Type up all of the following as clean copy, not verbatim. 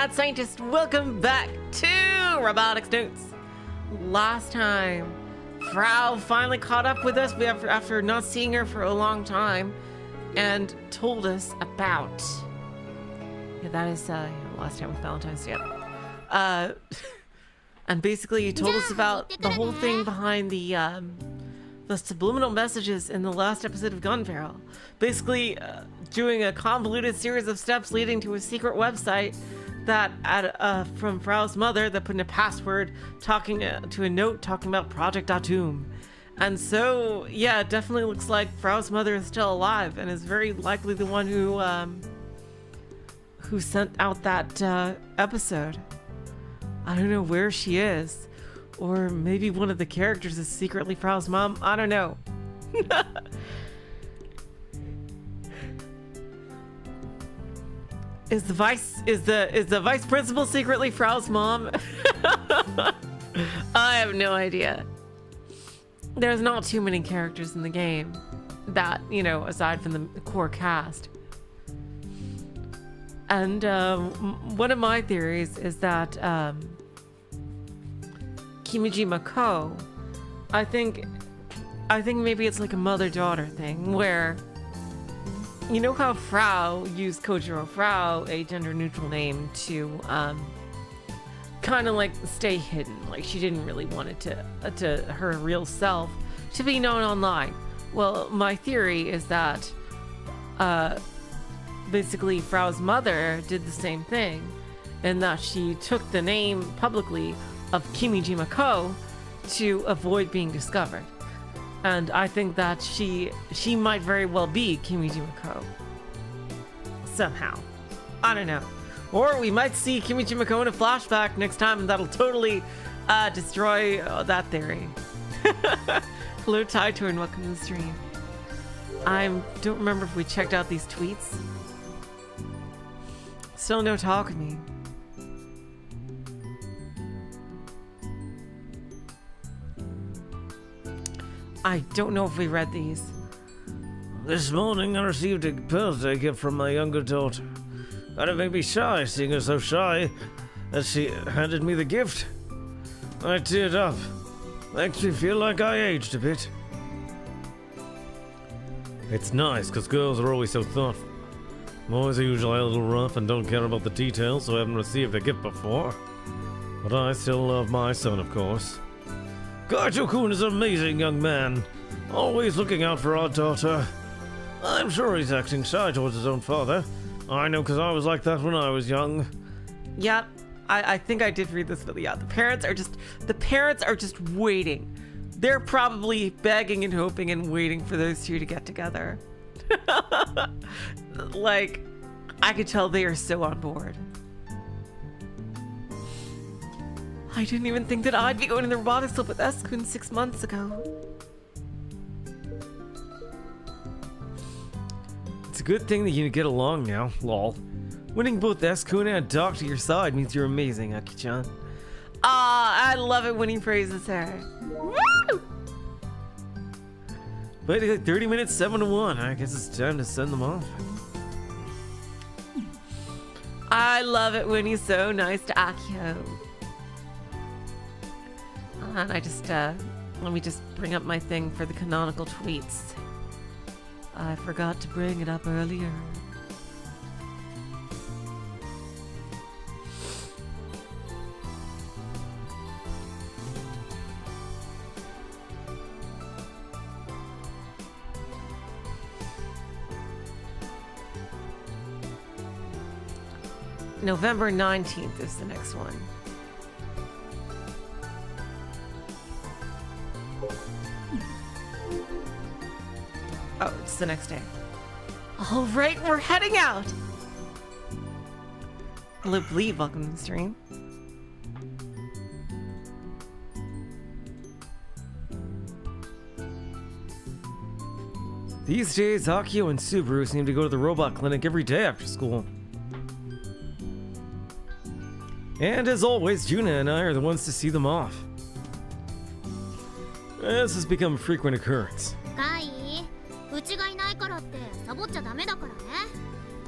mad scientist. Welcome back to Robotics Notes. Last time, Frau finally caught up with us after not seeing her for a long time and told us about... Yeah, that is last time with Valentine's Day. And basically he told us about the whole thing behind the subliminal messages in the last episode of Gunvarrel. Basically, doing a convoluted series of steps leading to a secret website that from Frau's mother that put in a password talking to a note talking about Project Atum. And so, yeah, it definitely looks like Frau's mother is still alive and is very likely the one who sent out that episode. I don't know where she is. Or maybe one of the characters is secretly Frau's mom. I don't know. Is the vice principal secretly Frau's mom? I have no idea. There's not too many characters in the game that, you know, aside from the core cast. And one of my theories is that Kimiji Mako, I think maybe it's like a mother-daughter thing where, you know how Frau used Kojiro Frau, a gender-neutral name, to kind of like stay hidden. Like she didn't really want it to her real self to be known online. Well, my theory is that basically Frau's mother did the same thing, and that she took the name publicly of Kimiji Mako to avoid being discovered. And I think that she might very well be Kimiji Mako. Somehow. I don't know. Or we might see Kimiji Mako in a flashback next time, and that'll totally destroy that theory. Hello, Kaito, and welcome to the stream. I don't remember if we checked out these tweets. Still no talk of me. I don't know if we read these. This morning I received a birthday gift from my younger daughter. That made me shy, seeing her so shy that she handed me the gift. I teared up. Makes me feel like I aged a bit. It's nice, because girls are always so thoughtful. Boys are usually a little rough and don't care about the details, so I haven't received a gift before. But I still love my son, of course. Kaito-kun is an amazing young man, always looking out for our daughter. I'm sure he's acting shy towards his own father. I know, because I was like that when I was young. Yep, I think I did read this, but yeah, the parents are just waiting. They're probably begging and hoping and waiting for those two to get together. Like, I could tell they are so on board. I didn't even think that I'd be going to the robotics club with S-kun 6 months ago. It's a good thing that you get along now, lol. Winning both S-kun and Doc to your side means you're amazing, Aki-chan. I love it when he praises her. Woo! But like 30 minutes, 7-1. I guess it's time to send them off. I love it when he's so nice to Akio. And I just, let me just bring up my thing for the canonical tweets. I forgot to bring it up earlier. November 19th is the next one. Oh, it's the next day. All right, we're heading out. Hello, Bleed. Welcome to the stream. These days, Akio and Subaru seem to go to the robot clinic every day after school. And as always, Juna and I are the ones to see them off. This has become a frequent occurrence. うちがいないからってサボっちゃダメだからね。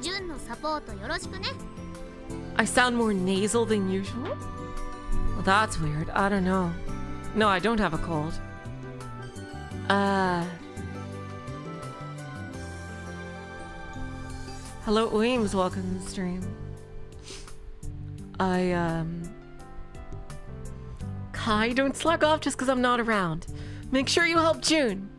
ジュンのサポートよろしくね。I sound more nasal than usual? Well, that's weird. I don't know. No, I don't have a cold. Hello, Weems. Welcome to the stream. Kai, don't slack off just because I'm not around. Make sure you help June.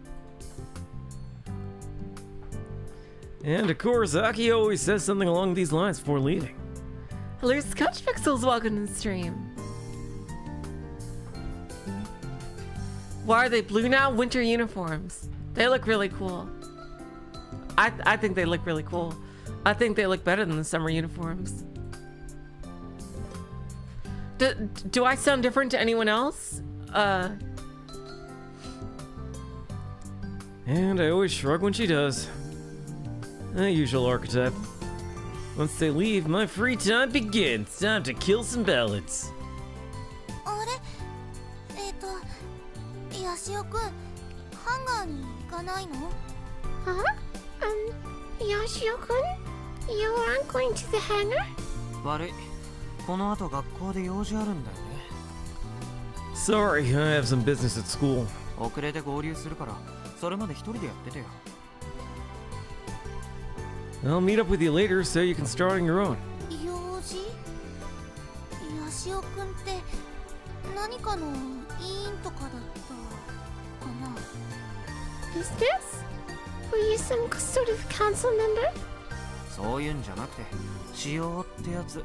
And of course, Aki always says something along these lines before leaving. Hello, Scotch Pixels. Welcome to the stream. Why are they blue now? Winter uniforms. They look really cool. I think they look really cool. I think they look better than the summer uniforms. Do I sound different to anyone else? And I always shrug when she does. The usual archetype. Once they leave, my free time begins. Time to kill some ballots. あれヤシオくん、ハンガーに行かないの Huh? Yoshio-kun? You aren't going to the hangar? 悪い。この後学校で用事あるんだよね。 Sorry, I have some business at school. 遅れて合流するから、それまで一人でやっててよ。 I'll meet up with you later so you can start on your own. 用事ヤシオくんって何かの委員とかだったかな Is this? Were you some sort of council member? そういうんじゃなくて、しようってやつ。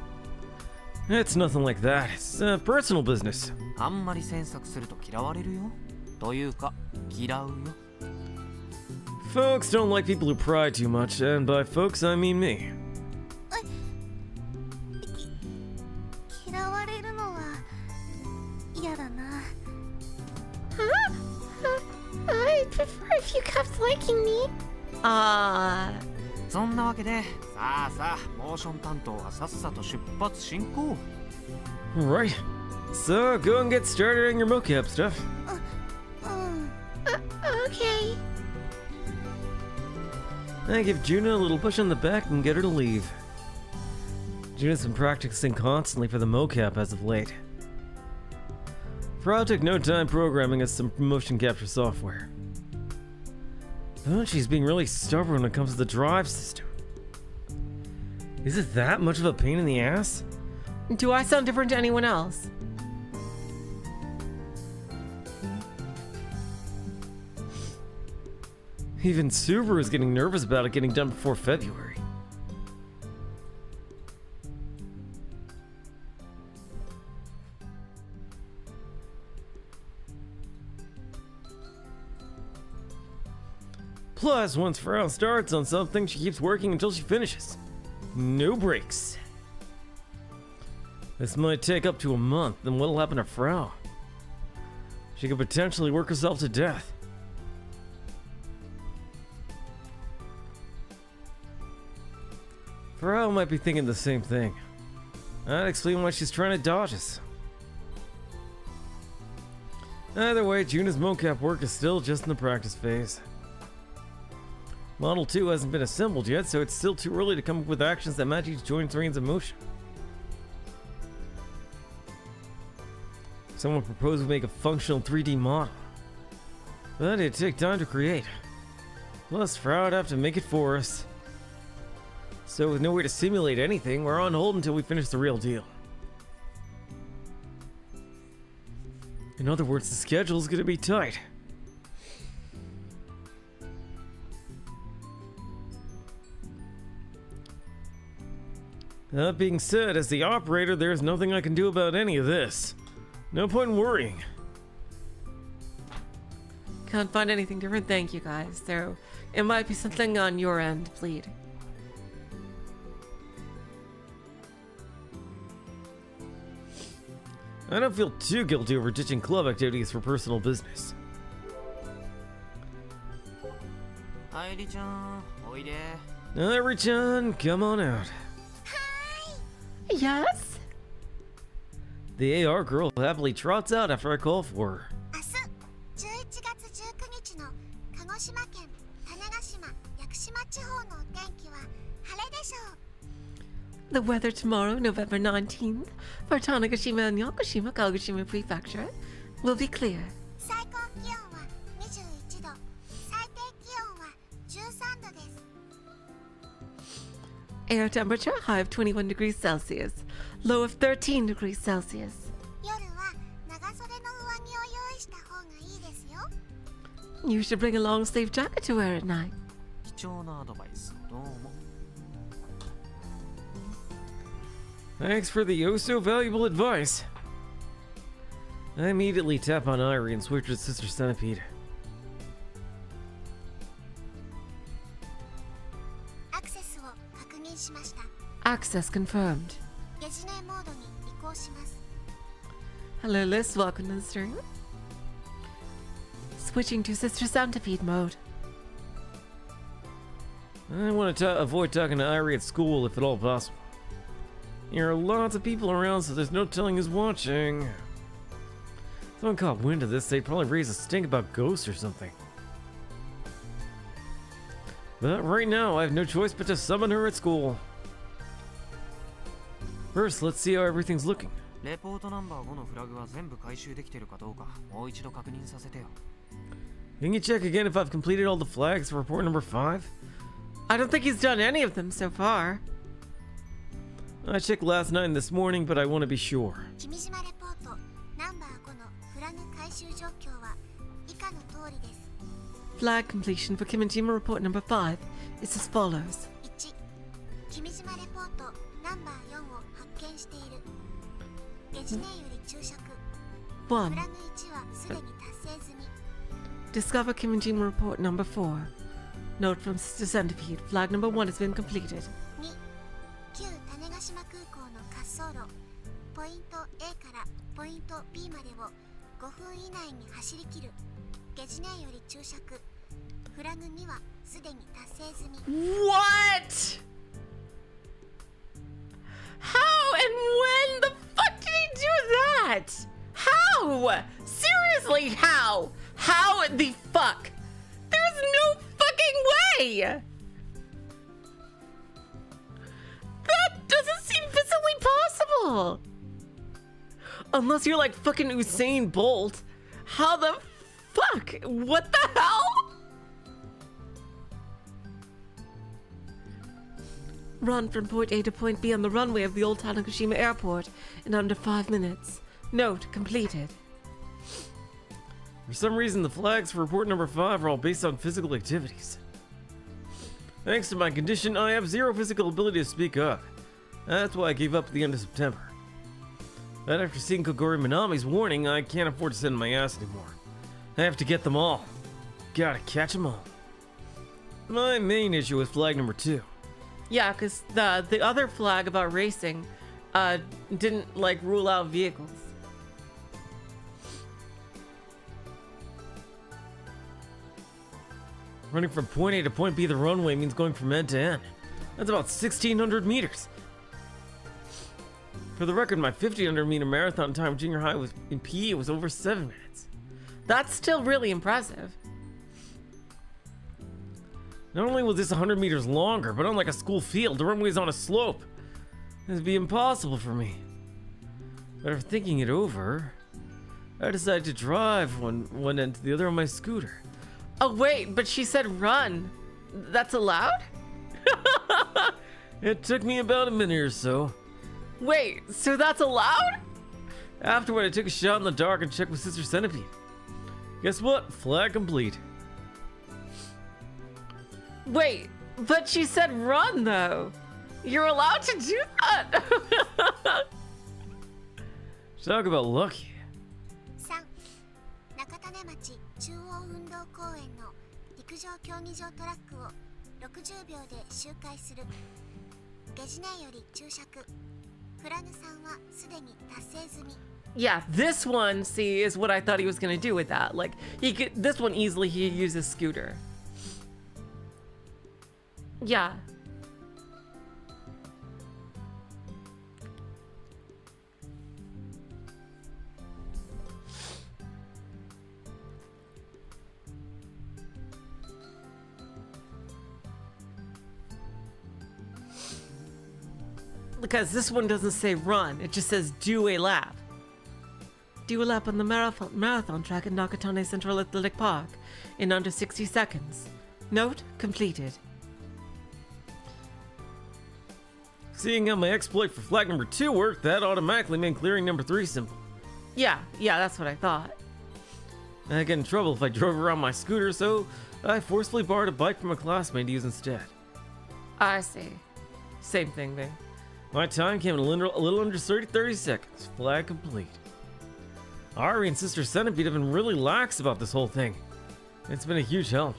It's nothing like that. It's personal business. あんまり詮索すると嫌われるよ。というか、嫌うよ。 Folks don't like people who pry too much, and by folks I mean me. 嫌われるのは嫌だな Huh? I'd prefer if you kept liking me. そんなわけで、さあさあ、モーション担当はさっさと出発進行。 Right. So go and get started on your mocap stuff. うん Okay. I give Juna a little push on the back and get her to leave. Juna's been practicing constantly for the mocap as of late. Frau took no time programming us some motion capture software. But she's being really stubborn when it comes to the drive system. Is it that much of a pain in the ass? Do I sound different to anyone else? Even Subaru is getting nervous about it getting done before February. Plus, once Frau starts on something, she keeps working until she finishes. No breaks. This might take up to a month, then what'll happen to Frau? She could potentially work herself to death. Frau might be thinking the same thing. That'd explain why she's trying to dodge us. Either way, Juna's mocap work is still just in the practice phase. Model 2 hasn't been assembled yet, so it's still too early to come up with actions that match each joint's range of motion. Someone proposed we make a functional 3D model, but it'd take time to create. Plus, Frau would have to make it for us. So with no way to simulate anything, we're on hold until we finish the real deal. In other words, the schedule's gonna be tight. That being said, as the operator, there's nothing I can do about any of this. No point in worrying. Can't find anything different, thank you guys. So it might be something on your end, plead. I don't feel too guilty over ditching club activities for personal business. 愛理ちゃん、おいで。 Irie-chan, come on out. Yes? The AR girl happily trots out after I call for her. 明日11月19日の鹿児島県種子島屋久島地方のお天気は晴れでしょ The weather tomorrow, November 19th, for Tanegashima and Yakushima, Kagoshima Prefecture, will be clear. 最高気温は21度、最低気温は13度です。 Air temperature high of 21 degrees Celsius, low of 13 degrees Celsius. 夜は長袖の上着を用意した方がいいですよ。 You should bring a long sleeve jacket to wear at night. 貴重なアドバイスをどうも。 Thanks for the oh so valuable advice. I immediately tap on Irie and switch to Sister Centipede. アクセスを確認しました。 Access confirmed. ゲジネモードに移行します。 Hello, Liz. Welcome to the stream. Switching to Sister Centipede mode. I want to avoid talking to Irie at school if at all possible. There are lots of people around, so there's no telling who's watching. If someone caught wind of this, they'd probably raise a stink about ghosts or something. But right now, I have no choice but to summon her at school. First, let's see how everything's looking. レポートナンバー5のフラグは全部回収できてるかどうかもう一度確認させてよ。 Can you check again if I've completed all the flags for report number 5? I don't think he's done any of them so far. I checked last night and this morning, but I want to be sure. 君島レポートナンバー5のフラグ回収状況は以下の通りです。 Flag completion for Kimijima report number 5 is as follows. 1、君島レポートナンバー4を発見している。ゲジネより注釈。フ 1. ラグ1はすでに達成済み。 Discover Kimijima report number 4. Note from Sister Centipede. Flag number 1 has been completed. 2、旧種子島空港の滑走路ポイント A からポイント B までを5分以内に走り切る。ゲジネより注釈。フラグ2はすでに達成済み。 What? How and when the fuck did he do that? How? Seriously, how? How the fuck? There's no fucking way! That doesn't seem physically possible! Unless you're like fucking Usain Bolt. How the fuck? What the hell? Run from point A to point B on the runway of the old Tanegashima airport in under 5 minutes. Note completed. For some reason, the flags for report number 5 are all based on physical activities. Thanks to my condition, I have zero physical ability to speak up. That's why I gave up at the end of September. But after seeing Kogori Minami's warning, I can't afford to sit on my ass anymore. I have to get them all. Gotta catch them all. My main issue is flag number 2. Yeah, because the other flag about racing didn't like rule out vehicles. Running from point A to point B the runway means going from end to end. That's about 1,600 meters. For the record, my 1,500 meter marathon time junior high was in PE was over 7 minutes. That's still really impressive. Not only was this 100 meters longer, but unlike a school field, the runway is on a slope. This would be impossible for me. But after thinking it over, I decided to drive one end to the other on my scooter. Oh wait, but she said run. That's allowed? It took me about a minute or so. Wait, so that's allowed? Afterward, I took a shot in the dark and checked with Sister Centipede. Guess what? Flag complete. Wait, but she said run though. You're allowed to do that. Talk about lucky. 3、中種町中央運動公園の陸上競技場トラックを60秒で周回する。ゲジネより注釈。フラグ3はすでに達成済み。 Yeah, this one, see, is what I thought he was gonna do with that. Like, he could, this one easily he could use a scooter. Yeah. because this one doesn't say run, it just says do a lap. Do a lap on the marathon track at Nakatane Central Athletic Park in under 60 seconds. Note completed. Seeing how my exploit for flag number 2 worked, that automatically made clearing number 3 simple. Yeah, that's what I thought. I'd get in trouble if I drove around my scooter, so I forcefully borrowed a bike from a classmate to use instead. I see. Same thing there. My time came in a little under 30 seconds. Flag complete. Ari and Sister Centipede have been really lax about this whole thing. It's been a huge help.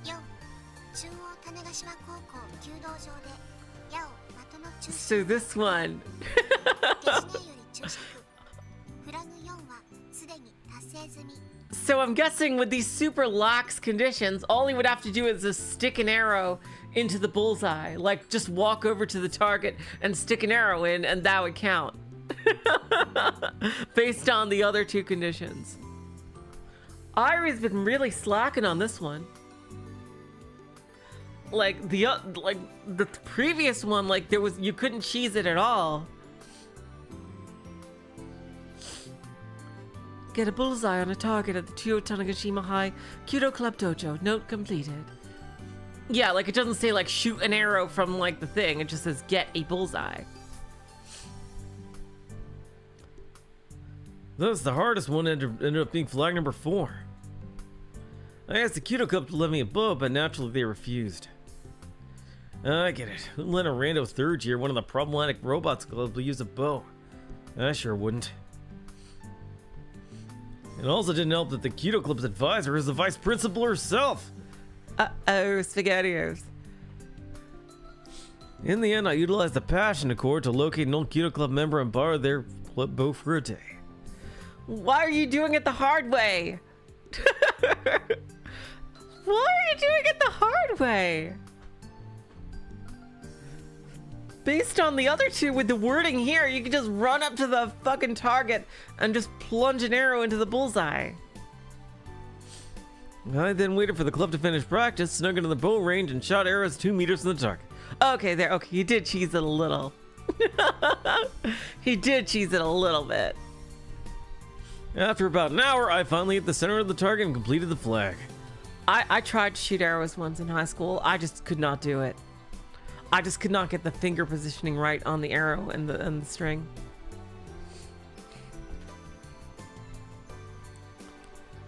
4中央種子島高校弓道場で矢を的の中 So 心 this one. ゲジネより注釈フラグ4はすでに達成済み So I'm guessing with these super lax conditions, all he would have to do is just stick an arrow into the bullseye. Like, just walk over to the target and stick an arrow in, and that would count. Based on the other 2 conditions. Ari's been really slacking on this one. Like the previous one, like you couldn't cheese it at all. Get a bullseye on a target at the Chuo Tanegashima High Kudo Club Dojo. Note completed. Yeah, like it doesn't say like shoot an arrow from like the thing. It just says get a bullseye. Thus, the hardest one ended up being flag number 4. I asked the Kudo Club to let me a bow, but naturally they refused. I get it. Who'd let a rando 3rd year, one of the problematic robots clubs, use a bow? I sure wouldn't. It also didn't help that the Kudo Club's advisor is the vice principal herself. Uh-oh, SpaghettiOs. In the end, I utilized the Passion Accord to locate an old Kudo Club member and borrow their bow for a day. Why are you doing it the hard way? Why are you doing it the hard way? Based on the other 2 with the wording here, you could just run up to the fucking target and just plunge an arrow into the bullseye. I then waited for the club to finish practice, snuck into the bow range, and shot arrows 2 meters from the target. Okay, there. Okay, you did cheese it a little. He did cheese it a little bit. After about an hour, I finally hit the center of the target and completed the flag. I tried to shoot arrows once in high school. I just could not do it. I just could not get the finger positioning right on the arrow and the string.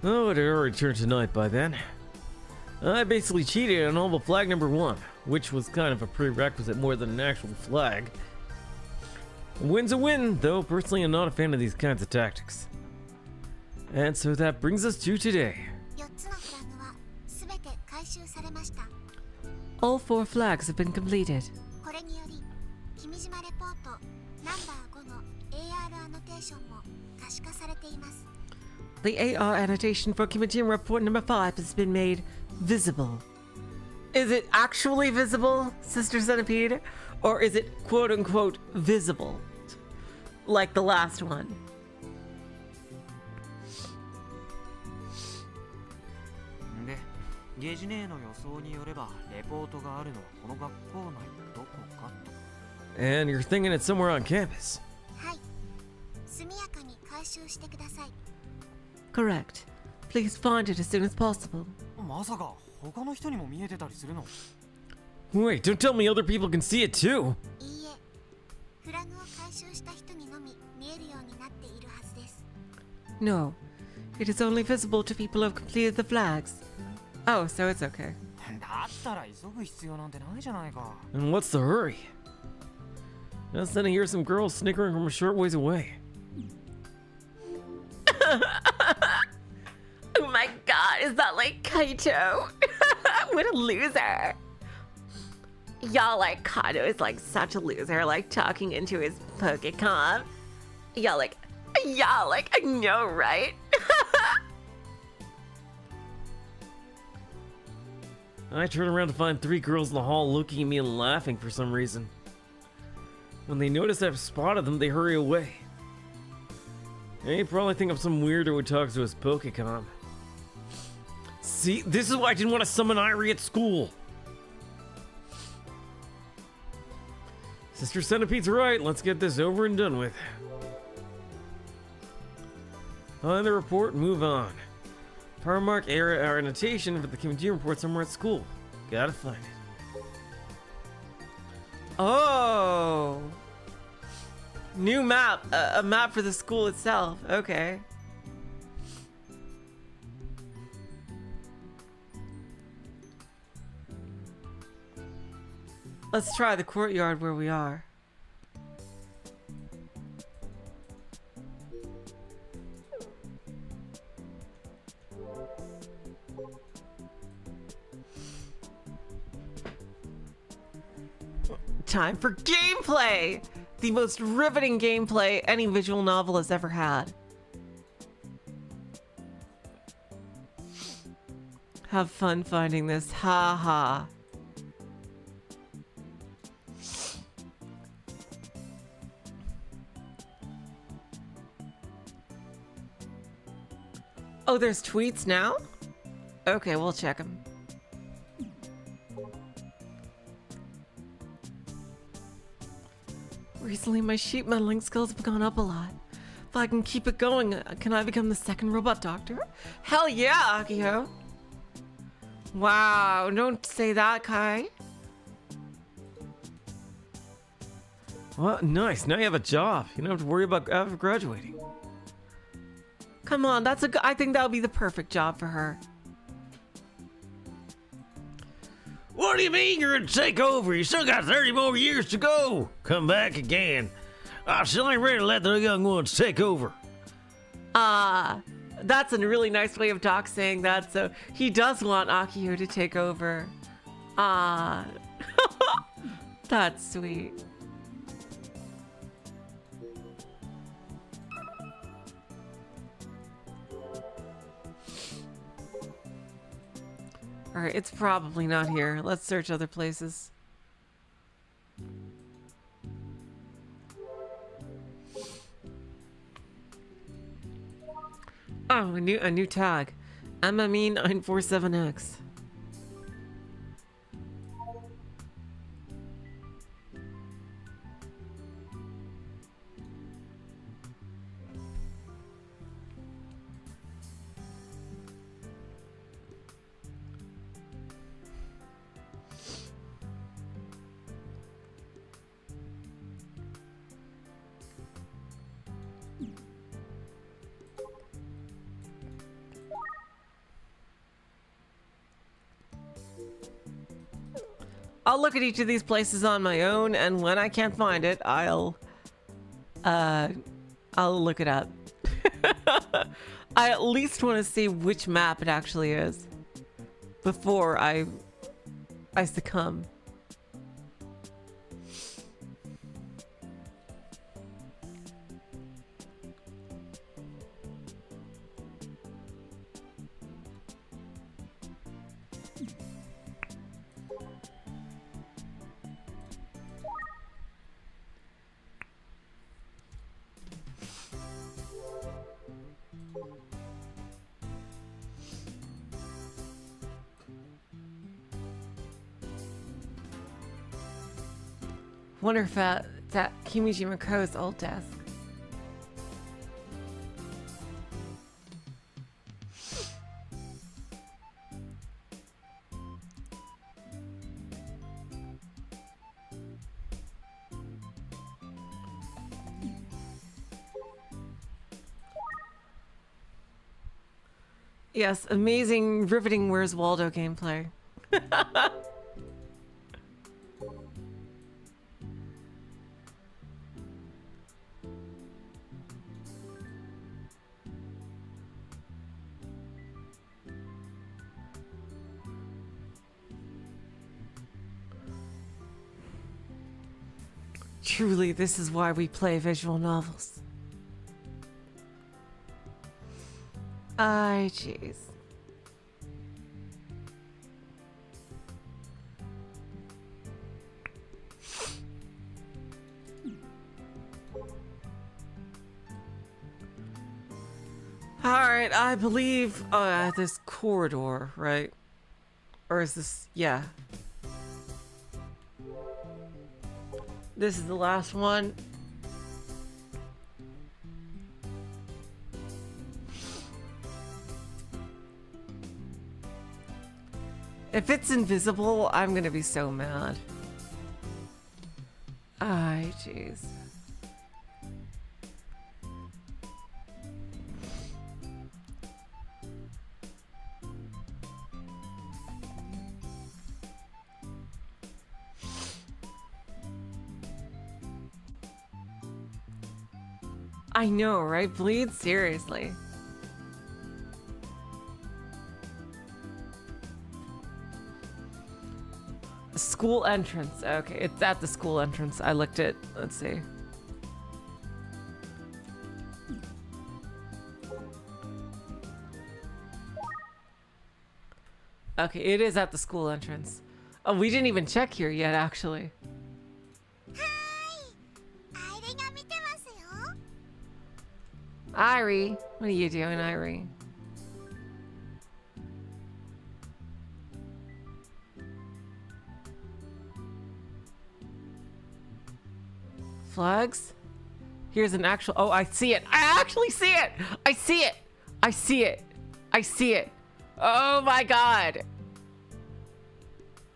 Oh, it had already turned to night by then. I basically cheated on all but flag number 1, which was kind of a prerequisite more than an actual flag. A win's a win, though personally I'm not a fan of these kinds of tactics. And so that brings us to today. 4つのフラグはすべて回収されました All 4 flags have been completed. これにより君島レポートナンバー5の AR アノテーションも可視化されています The AR annotation for Kimijin Report number 5 has been made visible. Is it actually visible, Sister Centipede? Or is it quote-unquote visible? Like the last one. でゲジネの予想によればレポートがあるのはこの学校内のどこかと And you're thinking it's somewhere on campus. はい速やかに回収してください Correct. Please find it as soon as possible. まさか他の人にも見えてたりするの Wait, don't tell me other people can see it too! いいえフラグを回収した人にのみ見えるようになっているはずです No. It is only visible to people who have completed the flags. Oh, so it's okay. だったら急ぐ必要なんてないじゃないか And what's the hurry? Just then I hear some girls snickering from a short ways away. Oh my god, is that like Kaito? What a loser. Y'all like Kaito is like such a loser, like talking into his Pokecom. Y'all like, I know, right? I turn around to find 3 girls in the hall looking at me and laughing for some reason. When they notice I've spotted them, they hurry away. They probably think I'm some weirdo who talks to his Pokecom. See, this is why I didn't want to summon Irie at school. Sister Centipede's right. Let's get this over and done with. Find the report and move on. Power mark error or annotation for the community report somewhere at school. Gotta find it. Oh. New map. A map for the school itself. Okay. Let's try the courtyard where we are. Time for gameplay! The most riveting gameplay any visual novel has ever had. Have fun finding this. Ha ha. Oh, there's tweets now? Okay, we'll check them. Recently, my sheep meddling skills have gone up a lot. If I can keep it going, can I become the second robot doctor? Hell yeah, Akio! Wow, don't say that, Kai. Well, nice. Now you have a job. You don't have to worry about after graduating. Come on, I think that would be the perfect job for her. What do you mean you're gonna take over? You still got 30 more years to go. Come back again. I still ain't ready to let the young ones take over. That's a really nice way of Doc saying that, so he does want Akio to take over. That's sweet. Alright, it's probably not here. Let's search other places. Oh, a new tag. MME 947X. I'll look at each of these places on my own, and when I can't find it, I'll look it up. I at least want to see which map it actually is before I succumb. Wonder if that's at Kimiji Mako's old desk. Yes, amazing, riveting Where's Waldo gameplay. Truly, this is why we play visual novels. Ay, jeez. Alright, I believe this corridor, right? Or is this, yeah. This is the last one. If it's invisible, I'm gonna be so mad. Ay, jeez. I know, right? Bleed? Seriously. School entrance. Okay, it's at the school entrance. I looked at, let's see. Okay, it is at the school entrance. Oh, we didn't even check here yet, actually. Irie, what are you doing, Irie? Flags? Here's an actual, oh, I see it. I actually see it. I see it. I see it. I see it. Oh my God.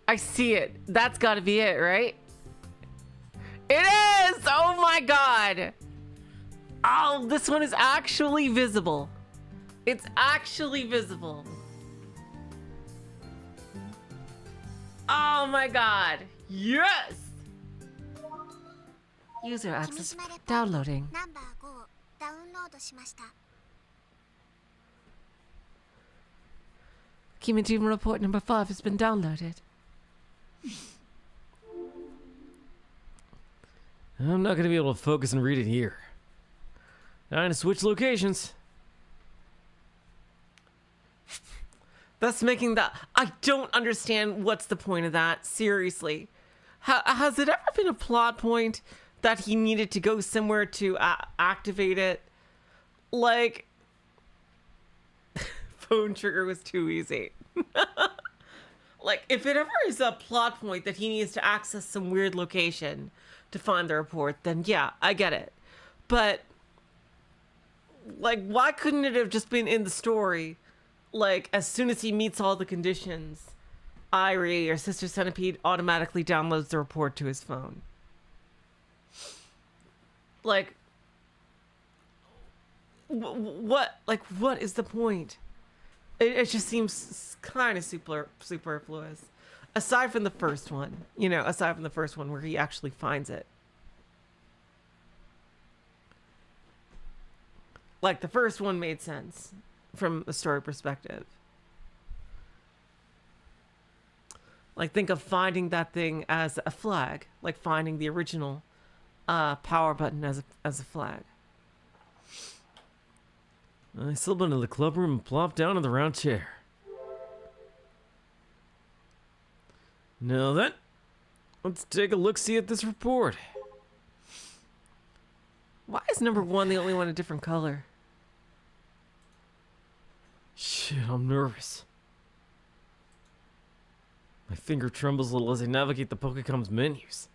I see it. That's gotta be it, right? It is! Oh my God. Oh, this one is actually visible. It's actually visible. Oh my God. Yes! User access downloading. ナンバー5をダウンロードしました。 Kimijima report number 5 has been downloaded. I'm not gonna be able to focus and read it here. Time to switch locations. That's making that. I don't understand what's the point of that. Seriously. Has it ever been a plot point that he needed to go somewhere to activate it? Like, phone trigger was too easy. Like, if it ever is a plot point that he needs to access some weird location to find the report, then yeah, I get it. But, like, why couldn't it have just been in the story? Like, as soon as he meets all the conditions, Irie or Sister Centipede automatically downloads the report to his phone. Like, what is the point? It just seems kind of superfluous. Aside from the first one, you know, aside from the first one where he actually finds it. Like, the first one made sense from a story perspective. Like, think of finding that thing as a flag, like finding the original power button as a flag. I slip into the club room and plop down in the round chair. Now then, let's take a look-see at this report. Why is number 1 the only one a different color? Shit, I'm nervous. My finger trembles a little as I navigate the Pokecom's menus.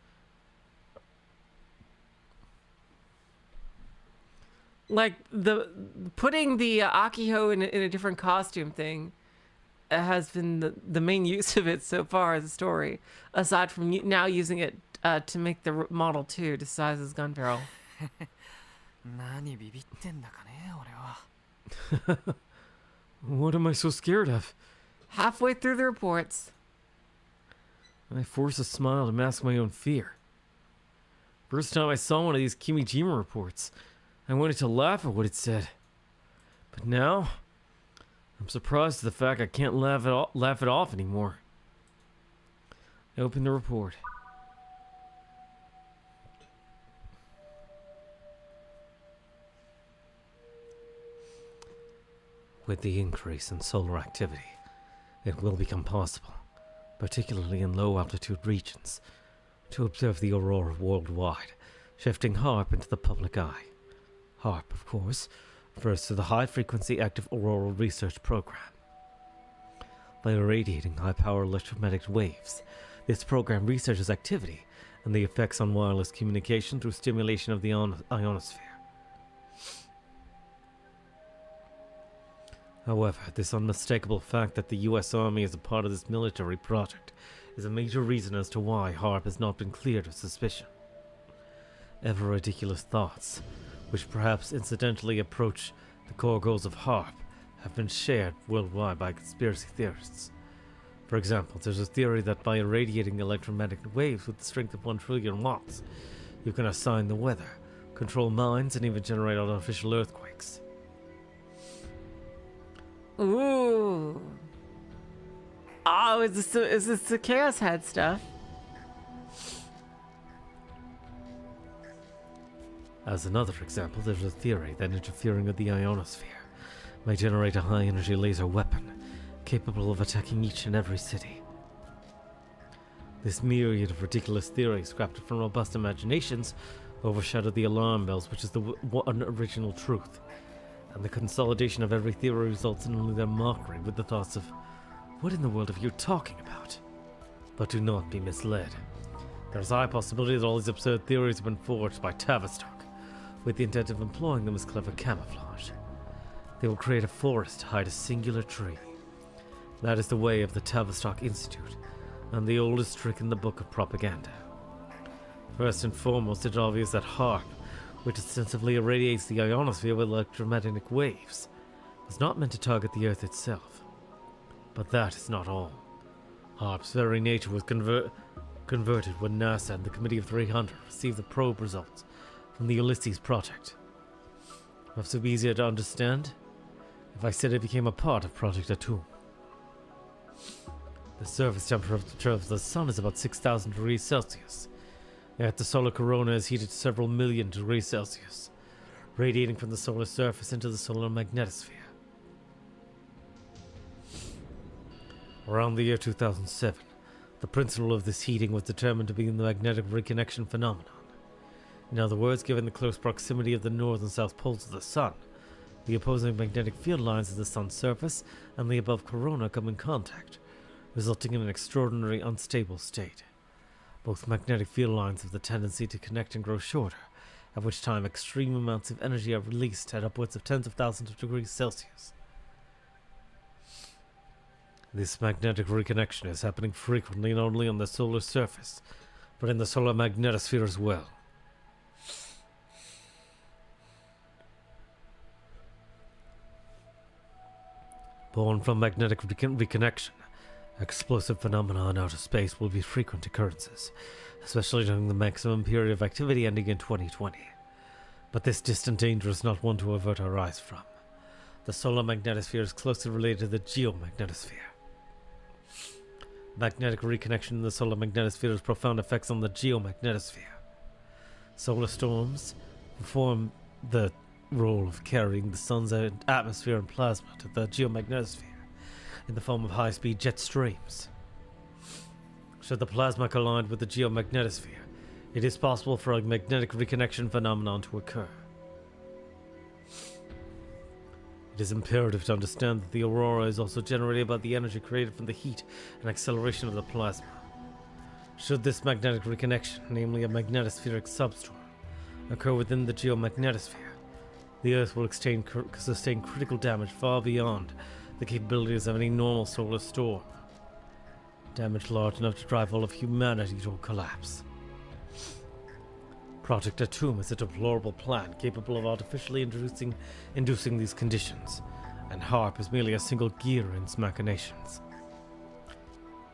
Like, putting the Akiho in a different costume thing has been the main use of it so far as a story, aside from now using it to make the Model 2 disguise as Gunvarrel. 何ビビってんだかね、俺は。What am I so scared of? Halfway through the reports. I force a smile to mask my own fear. First time I saw one of these Kimijima reports, I wanted to laugh at what it said. But now, I'm surprised at the fact I can't laugh it off anymore. I open the report. With the increase in solar activity, it will become possible, particularly in low-altitude regions, to observe the aurora worldwide, shifting HARP into the public eye. HARP, of course, refers to the High-Frequency Active Auroral Research Program. By irradiating high-power electromagnetic waves, this program researches activity and the effects on wireless communication through stimulation of the ionosphere. However, this unmistakable fact that the US Army is a part of this military project is a major reason as to why HARP has not been cleared of suspicion. Ever ridiculous thoughts, which perhaps incidentally approach the core goals of HARP, have been shared worldwide by conspiracy theorists. For example, there's a theory that by irradiating electromagnetic waves with the strength of 1 trillion watts, you can assign the weather, control minds, and even generate artificial earthquakes. Ooh. Oh, is this the Chaos Head stuff? As another example, there's a theory that interfering with the ionosphere may generate a high-energy laser weapon capable of attacking each and every city. This myriad of ridiculous theories crafted from robust imaginations overshadow the alarm bells, which is the one original truth. And the consolidation of every theory results in only their mockery with the thoughts of, what in the world are you talking about? But do not be misled. There's a high possibility that all these absurd theories have been forged by Tavistock, with the intent of employing them as clever camouflage. They will create a forest to hide a singular tree. That is the way of the Tavistock Institute, and the oldest trick in the book of propaganda. First and foremost, it's obvious that HARP, which extensively irradiates the ionosphere with electromagnetic waves, was not meant to target the Earth itself. But that is not all. HARP's very nature was converted when NASA and the Committee of 300 received the probe results from the Ulysses project. Perhaps it would be easier to understand if I said it became a part of Project Atum. The surface temperature of the Sun is about 6,000 degrees Celsius. Yet the solar corona is heated to several million degrees Celsius, radiating from the solar surface into the solar magnetosphere. Around the year 2007, the principle of this heating was determined to be the magnetic reconnection phenomenon. In other words, given the close proximity of the north and south poles of the Sun, the opposing magnetic field lines of the Sun's surface and the above corona come in contact, resulting in an extraordinary unstable state. Both magnetic field lines have the tendency to connect and grow shorter, at which time extreme amounts of energy are released at upwards of tens of thousands of degrees Celsius. This magnetic reconnection is happening frequently not only on the solar surface, but in the solar magnetosphere as well. Born from magnetic reconnection, explosive phenomena in outer space will be frequent occurrences, especially during the maximum period of activity ending in 2020. But this distant danger is not one to avert our eyes from. The solar magnetosphere is closely related to the geomagnetosphere. Magnetic reconnection in the solar magnetosphere has profound effects on the geomagnetosphere. Solar storms perform the role of carrying the sun's atmosphere and plasma to the geomagnetosphere in the form of high-speed jet streams. Should the plasma collide with the geomagnetosphere, it is possible for a magnetic reconnection phenomenon to occur. It is imperative to understand that the aurora is also generated by the energy created from the heat and acceleration of the plasma. Should this magnetic reconnection, namely a magnetospheric substorm, occur within the geomagnetosphere, the Earth will sustain critical damage far beyond the capabilities of any normal solar storm. Damage large enough to drive all of humanity to a collapse. Project Atum is a deplorable plan capable of artificially inducing these conditions, and HARP is merely a single gear in its machinations.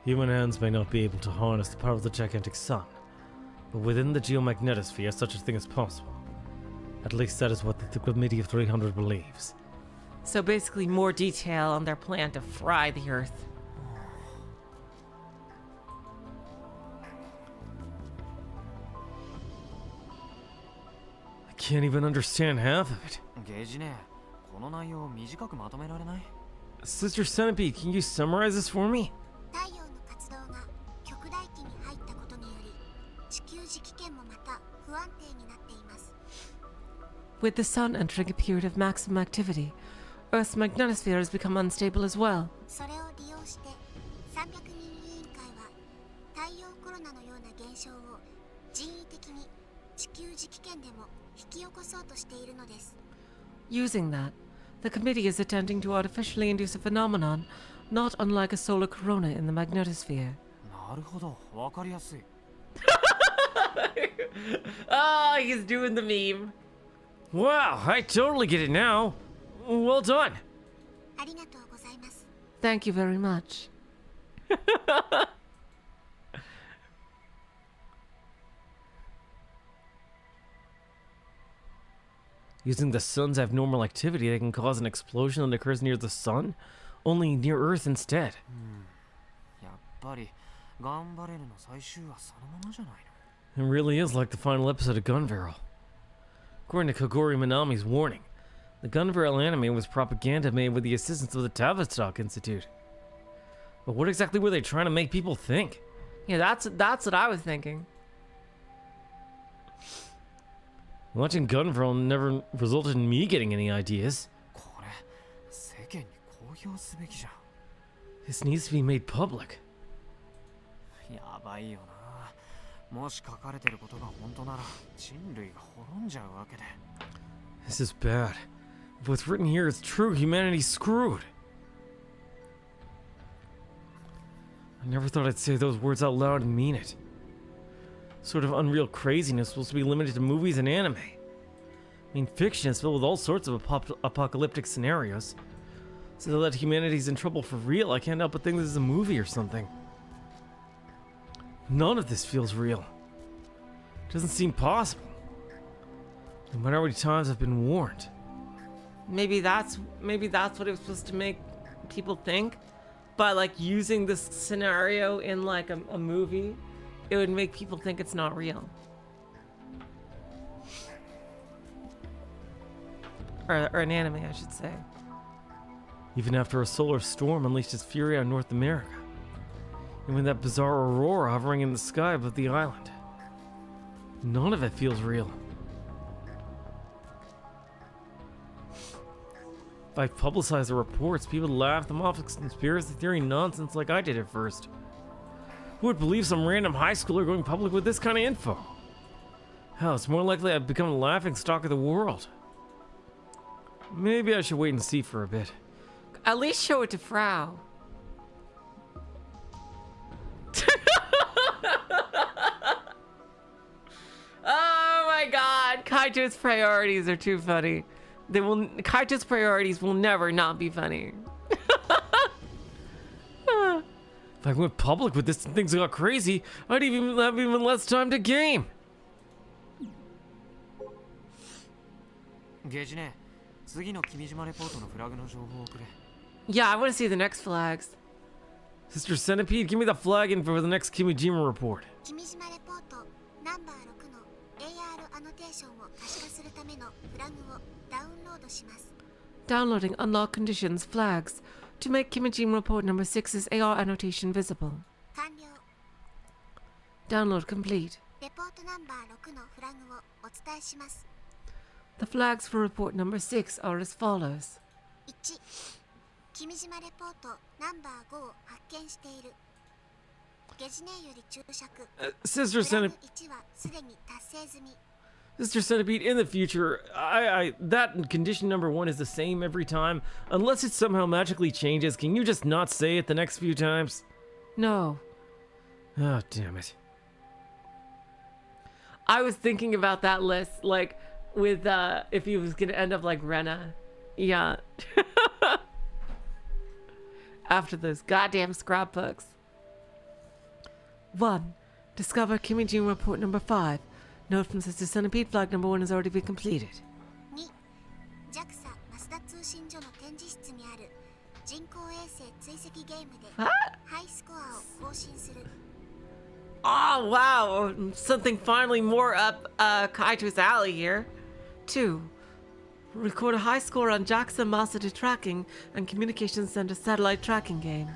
Human hands may not be able to harness the power of the gigantic sun, but within the geomagnetosphere such a thing is possible. At least that is what the Committee of 300 believes. So basically more detail on their plan to fry the Earth. I can't even understand half of it. ゲージね、この内容を短くまとめられない？ Sister Centipede, can you summarize this for me? 太陽の活動が極大期に入ったことにより地球磁気圏もまた不安定になっています。 With the sun entering a period of maximum activity, Earth's magnetosphere has become unstable as well. それを利用して300人委員会は太陽コロナのような現象を人為的に地球磁気圏でも引き起こそうとしているのです。 Using that, the committee is attempting to artificially induce a phenomenon not unlike a solar corona in the magnetosphere. なるほど、わかりやすい。Oh, he's doing the meme. Wow, I totally get it now. Well done. ありがとうございます。 Thank you very much. Using the sun's abnormal activity that can cause an explosion that occurs near the sun, only near Earth instead. やっぱりガンバレルの最終話そのままじゃないの。 It really is like the final episode of Gunvarrel. According to Kogori Minami's warning, the Gunvarrel anime was propaganda made with the assistance of the Tavistock Institute. But what exactly were they trying to make people think? Yeah, that's what I was thinking. Watching Gunvarrel never resulted in me getting any ideas. これ世間に公表すべきじゃん。 This needs to be made public. やばいよな。もし書かれてることが本当なら人類が滅んじゃうわけで。 This is bad. If what's written here is true, humanity's screwed. I never thought I'd say those words out loud and mean it. Sort of unreal craziness supposed to be limited to movies and anime. I mean, fiction is filled with all sorts of apocalyptic scenarios. So that humanity's in trouble for real, I can't help but think this is a movie or something. None of this feels real. It doesn't seem possible. No matter how many times I've been warned. Maybe that's what it was supposed to make people think. By like using this scenario in like a movie, it would make people think it's not real. Or an anime, I should say. Even after a solar storm unleashed its fury on North America. Even that bizarre aurora hovering in the sky above the island. None of it feels real. If I publicize the reports, people laugh them off as conspiracy theory nonsense like I did at first. Who would believe some random high schooler going public with this kind of info? Hell, it's more likely I've become a laughingstock of the world. Maybe I should wait and see for a bit. At least show it to Frau. Oh my god, Kaito's priorities are too funny. Kaito's priorities will never not be funny. If I went public with this and things got crazy, I'd even have even less time to game. ゲージね、次の君島レポートのフラグの情報をくれ。 Yeah, I want to see the next flags. Sister Centipede, give me the flag in for the next Kimijima report. 君島レポートナンバー6の AR アノテーションを可視化するためのフラグをダウンロードします。 Downloading unlock conditions flags to make Kimijima report number 6's AR annotation visible. 完了。 Download complete. レポートナンバー6のフラグをお伝えします。 The flags for report number 6 are as follows. 1、君島レポートナンバー5を発見している。ゲジネより注釈。 Sister フラグ Centipede, 1はすでに達成済み。 Sister Centipede, in the future, that condition number 1 is the same every time, unless it somehow magically changes. Can you just not say it the next few times? No. Oh, damn it. I was thinking about that list, like, with, if he was gonna end up like Rena. Yeah. After those goddamn scrapbooks. 1. Discover Kimijima report number 5. Note from Sister Centipede, flag number 1 has already been completed. 2、JAXA マスダ通信所の展示室にある人工衛星追跡ゲームで What? ハイスコアを更新する。 Oh, wow. Something finally more up Kaito's alley here. 2. Record a high score on JAXA Masada tracking and communications center satellite tracking game.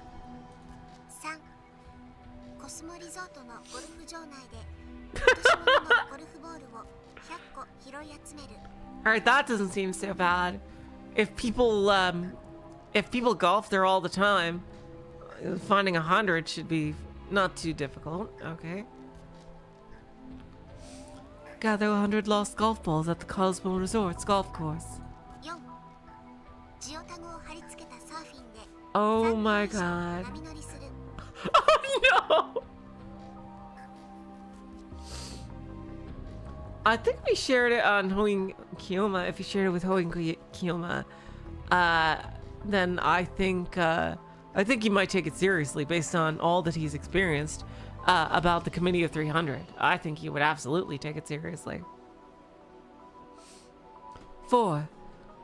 3、コスモリゾートのゴルフ場内で落とし物のゴルフボールを100個拾い集める。 Alright, that doesn't seem so bad. If people golf there all the time, finding 100 should be not too difficult. Okay. Gather 100 lost golf balls at the Cosmo Resort's golf course. 4ジオタグを貼り付けたサーフィンで Oh my 3 god. 波乗りする Oh no! I think we shared it on Hoing Kiyoma. If you shared it with Hoing Kiyoma, then I think he might take it seriously based on all that he's experienced about the Committee of 300. I think he would absolutely take it seriously. 4.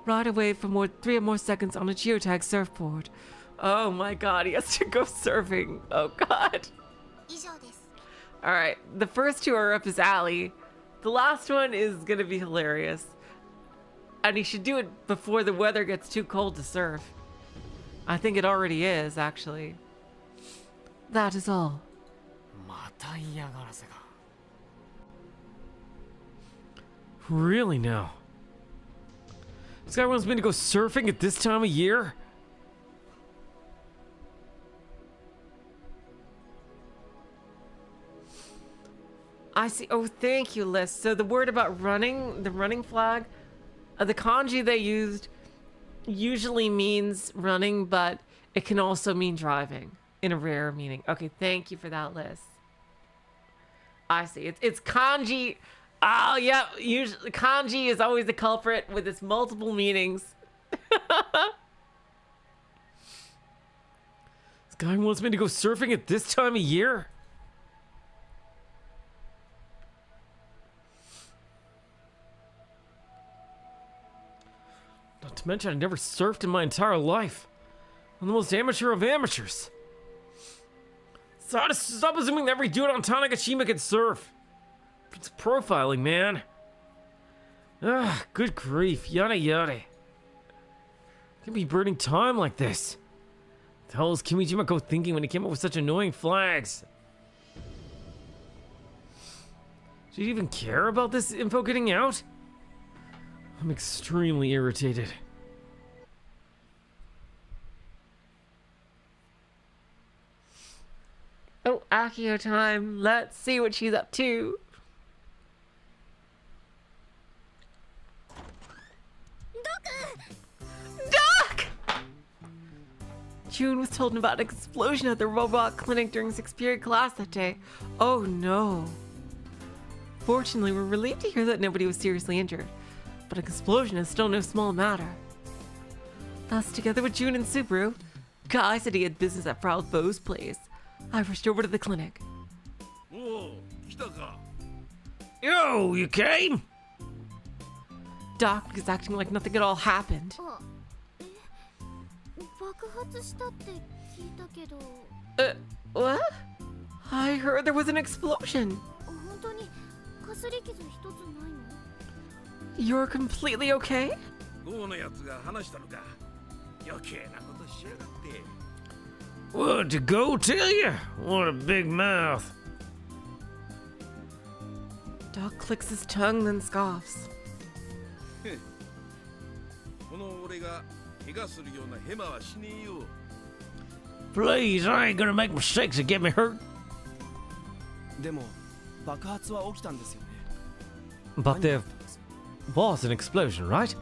Ride away for 3 or more seconds on a geotag surfboard. Oh my god, he has to go surfing. Oh god. 以上です Alright, the first 2 are up his alley. The last one is gonna be hilarious. And he should do it before the weather gets too cold to surf. I think it already is, actually. That is all. また嫌がらせが。 Really now? This guy wants me to go surfing at this time of year? I see. Oh, thank you, Liz. So the word about running, the running flag, the kanji they used usually means running, but it can also mean driving in a rare meaning. Okay, thank you for that, Liz. I see. It's kanji. Oh, yeah. Usually, kanji is always the culprit with its multiple meanings. This guy wants me to go surfing at this time of year? Not to mention, I never surfed in my entire life. I'm the most amateur of amateurs. Stop assuming that every dude on Tanegashima can surf. It's profiling, man. Ah, good grief. Yada yada. Can't be burning time like this. What the hell is Kimijima-ko thinking when he came up with such annoying flags? Did he even care about this info getting out? I'm extremely irritated. Oh, Akio time. Let's see what she's up to. Doc! June was told about an explosion at the robot clinic during 6th period class that day. Oh no. Fortunately, we're relieved to hear that nobody was seriously injured, but an explosion is still no small matter. Thus, together with June and Subaru, Kai said he had business at Frau Beau's place. I rushed over to the clinic. Yo, you came? Doc was acting like nothing at all happened. 爆発したって聞いたけど What? I heard there was an explosion. 本当にかすり傷一つないの You're completely okay? 豪のやつが話したのか余計なことしやがって What, to go tell you? What a big mouth. Doc clicks his tongue, then scoffs. この俺が怪我するようなヘマはしねえよ Please, I ain't gonna make mistakes that get me hurt. でも爆発は起きたんですよね But there was an explosion, right?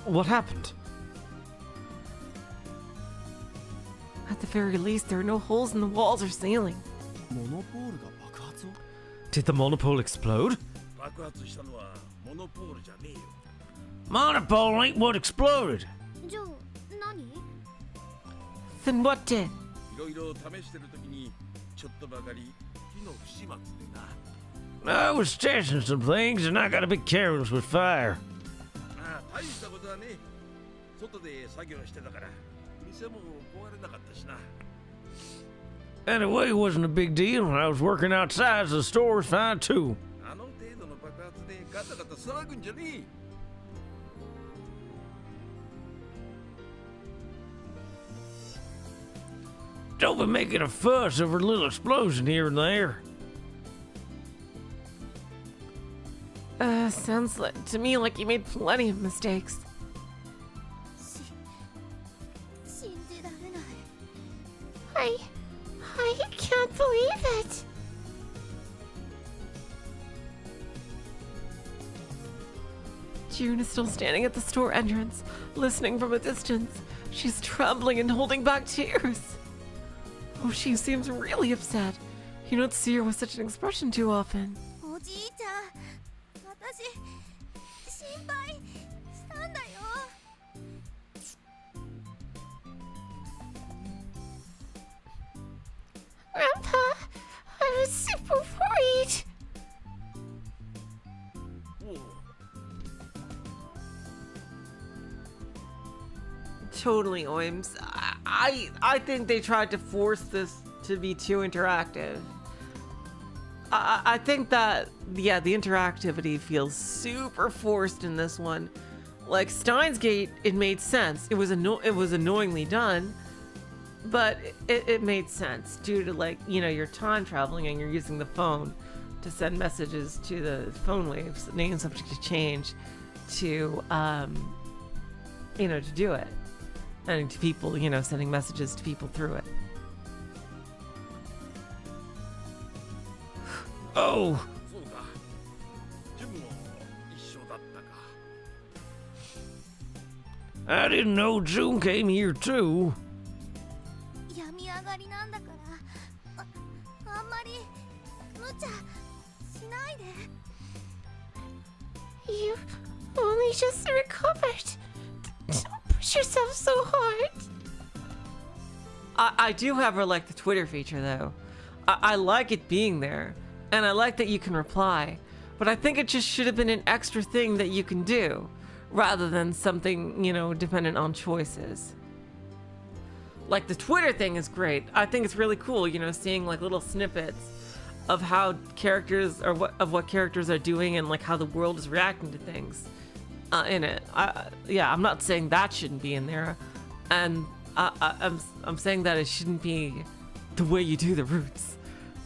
What happened? At the very least, there are no holes in the walls or ceiling. モノポールが爆発を Did the monopole explode? 爆発したのはモノポールじゃねえよ Monopole ain't what exploded. じゃあ何 Then what did? いろいろ試してる時にちょっとばかり火の不始末でな I was testing some things and I got a bit careless with fire. まあ大したことはね外で作業してたから店も壊れなかったしな Anyway, it wasn't a big deal. I was working outside, so the store was fine too. あの程度の爆発でガタガタ騒ぐんじゃねえ Don't be making a fuss over a little explosion here and there. Sounds to me like you made plenty of mistakes. 信じられない I can't believe it June is still standing at the store entrance, listening from a distance. She's trembling and holding back tears. Oh, she seems really upset. You don't see her with such an expression too often. おじいちゃん、私心配したんだよ。 Grandpa, I was super worried. Totally, Oims. I think they tried to force this to be too interactive. I think that, yeah, the interactivity feels super forced in this one. Like Steins Gate, it made sense. It was annoyingly done, but it made sense due to, like, you know, you're time traveling and you're using the phone to send messages to the phone waves, name subject to change, to you know, to do it, and to people, you know, sending messages to people through it. Oh. そうか。ジュンも一緒だったか。 I didn't know June came here too. 病み上がりなんだから、あんまり無茶しないで。 You only just recovered. Don't push yourself so hard. I do have her like the Twitter feature though. I like it being there, and I like that you can reply, but I think it just should have been an extra thing that you can do, rather than something, you know, dependent on choices. Like the Twitter thing is great. I think it's really cool, you know, seeing like little snippets of how characters or what characters are doing and like how the world is reacting to things in it. Yeah, I'm not saying that shouldn't be in there, and I'm saying that it shouldn't be the way you do the routes.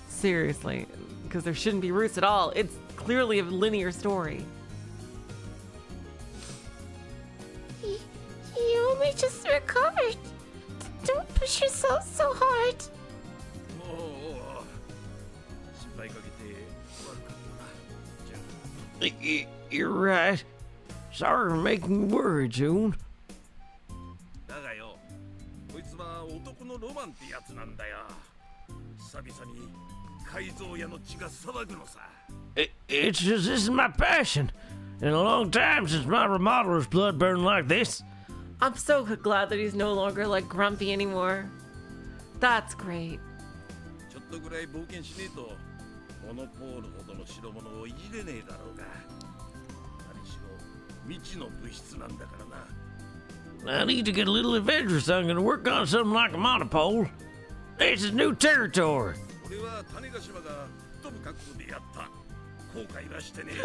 Seriously, because there shouldn't be routes at all. It's clearly a linear story. You only just recovered. Don't push yourself so hard. おうおうおう。心配かけて悪かったな。ジュン。 You're right. Sorry for making you worry, June. だがよ、こいつは男のロマンってやつなんだよ。久々に改造屋の血が騒ぐのさ。It's just this is my passion. In a long time since my remodeler's blood burned like this. I'm so glad that he's no longer like grumpy anymore. That's great. ちょっとぐらい冒険しねえと、モノポールほどの代物をいじれねえだろうが。何しろ未知の物質なんだからな。 I need to get a little adventurous. I'm gonna work on something like a monopole. This is new territory. 俺は種子島が吹っ飛ぶ覚悟でやった。後悔はしてねえ。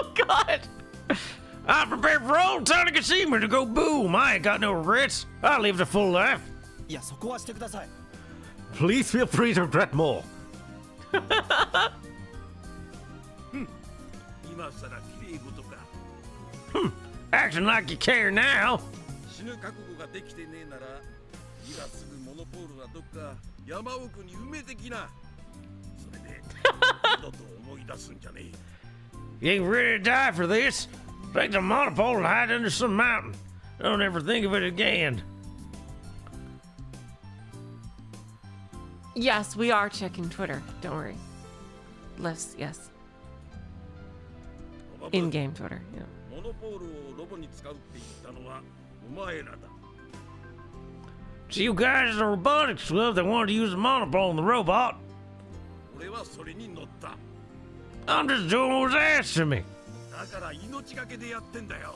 Oh God. I'm prepared for old Tony Casima to go boom. I ain't got no regrets. I lived a full life. いやそこはしてください。 Please feel free to regret more. 今さら綺麗事か。 Acting like you care now. 死ぬ覚悟ができてねえなら、今すぐモノポールはどっか山奥に埋めてきな。それで二度と思い出すんじゃねえ。 You ain't ready to die for this. Take the monopole and hide under some mountain. Don't ever think of it again. Yes, we are checking Twitter. Don't worry. Yes. In-game Twitter. Yeah. モノポールをロボに使うって言ったのはお前らだ。 It's you guys at the Robotics Club that wanted to use the monopole on the robot. 俺はそれに乗った。 I'm just doing what was asked of me. だから命がけでやってんだよ。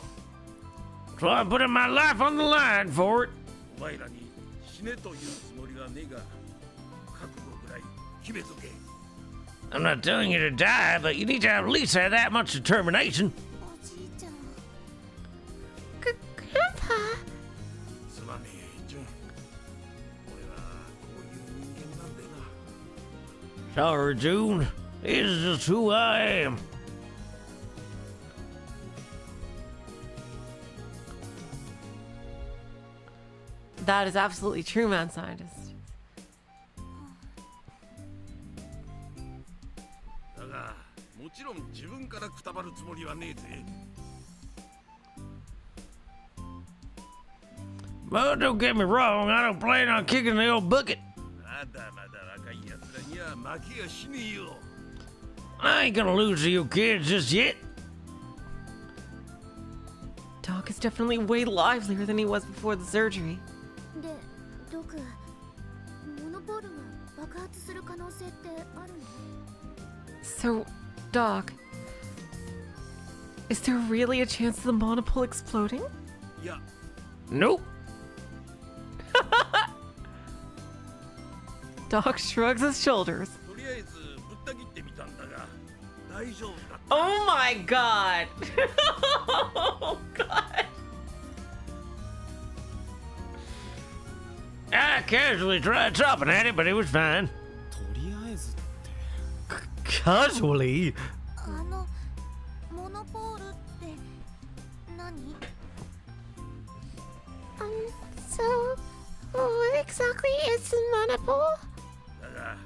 So I'm putting my life on the line for it. お前らに死ねというつもりはねえが、覚悟ぐらい決めとけ。 I'm not telling you to die, but you need to at least have that much determination. おじいちゃん。 Grandpa, すまねえ、ジュン。俺はこういう人間なんでな。 Sorry, June. This is just who I am. That is absolutely true, man scientist. だが、もちろん自分からくたばるつもりはねえぜ。Well, don't get me wrong, I don't plan on kicking the old bucket. まだまだ若い奴らには負けやしねえよ。 I ain't gonna lose to you kids just yet. Doc is definitely way livelier than he was before the surgery. でドクモノポールが爆発する可能性ってあるの？ So, Doc, is there really a chance of the monopole exploding? いや Nope. Doc shrugs his shoulders. とりあえずぶった切ってみたんだが大丈夫だった。 Oh my god! Oh god! I casually tried chopping at it, but it was fine. とりあえずって Casually? モノポールって何？ So, what exactly is the monopole? だが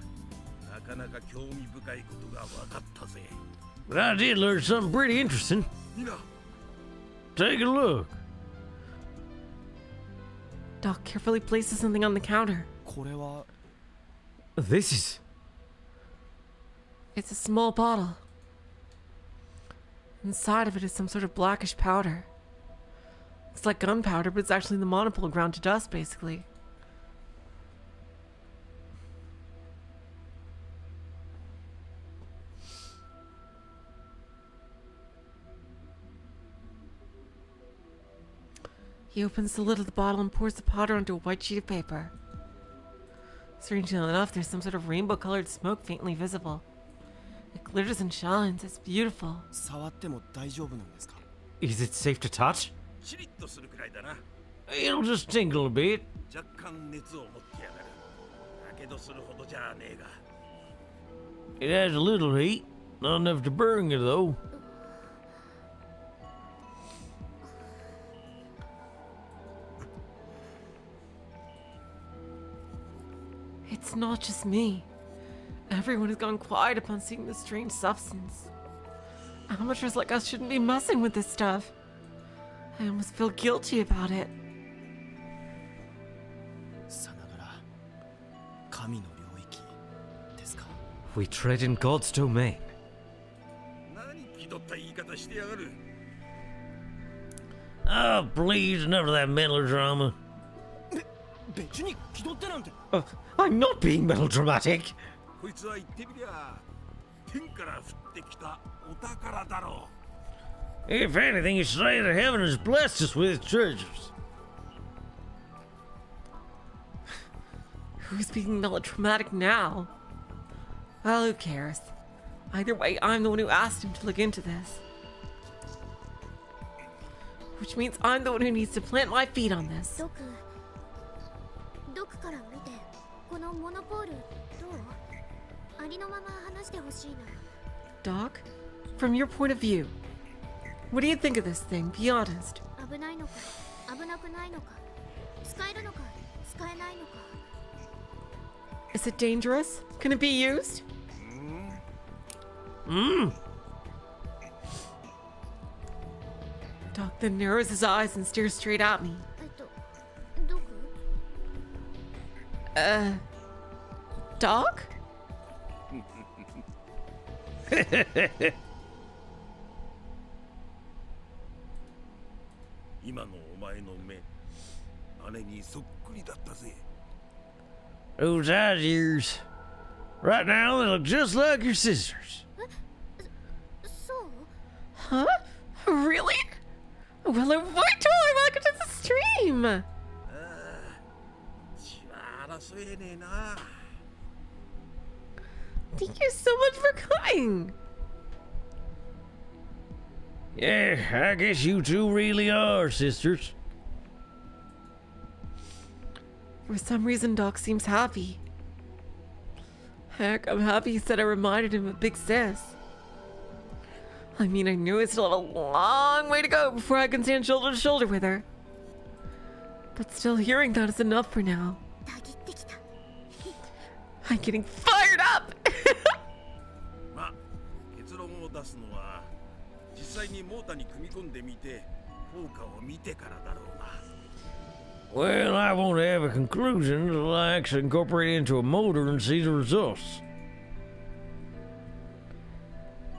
なかなか興味深いことが分かったぜ。 But I did learn something pretty interesting. みんな Take a look. Doc carefully places something on the counter. これは This is... It's a small bottle. Inside of it is some sort of blackish powder. It's like gunpowder, but it's actually the monopole ground to dust, basically. He opens the lid of the bottle and pours the powder onto a white sheet of paper. Strangely enough, there's some sort of rainbow-colored smoke faintly visible. It glitters and shines. It's beautiful. 触っても大丈夫なんですか？ Is it safe to touch? チリッとするくらいだな。 It'll just tingle a bit. 若干熱を持ってやがる。やけどするほどじゃねえが。 It has a little heat. Not enough to burn you, though. It's not just me. Everyone has gone quiet upon seeing this strange substance. Amateurs like us shouldn't be messing with this stuff. I almost feel guilty about it. さながら神の領域ですか？ We tread in God's domain. 何気取った言い方してやがる。 Oh, please, enough of that melodrama. 別に気取ってなんて I'm not being melodramatic. こいつは言ってみりゃ天から降ってきたお宝だろう。 If anything, you should say that heaven has blessed us with its treasures. Who's being melodramatic now? Well, who cares? Either way, I'm the one who asked him to look into this. Which means I'm the one who needs to plant my feet on this. ドクから見てこのモノポールどう？ありのまま話してほしいな。 Doc, from your point of view, what do you think of this thing? Be honest. 危ないのか危なくないのか使えるのか使えないのか。 Is it dangerous? Can it be used? Doc then narrows his eyes and stares straight at me. ドク？ Doc? 今のお前の目、姉にそっくりだったぜ。 Those eyes of yours. Right now, they look just like your sisters. そう？ Huh? Really? Well, I wait till I welcome to the stream! ああ、血は争えねえな。 Thank you so much for coming! Yeah, I guess you two really are sisters. For some reason, Doc seems happy. Heck, I'm happy he said I reminded him of Big Sis. I mean, I knew I still have a long way to go before I can stand shoulder to shoulder with her. But still, hearing that is enough for now. たぎってきた。 I'm getting fired up! まあ、結論を出すのは実際にモーターに組み込んでみて効果を見てからだろうな。Well, I won't have a conclusion until I actually incorporate it into a motor and see the results.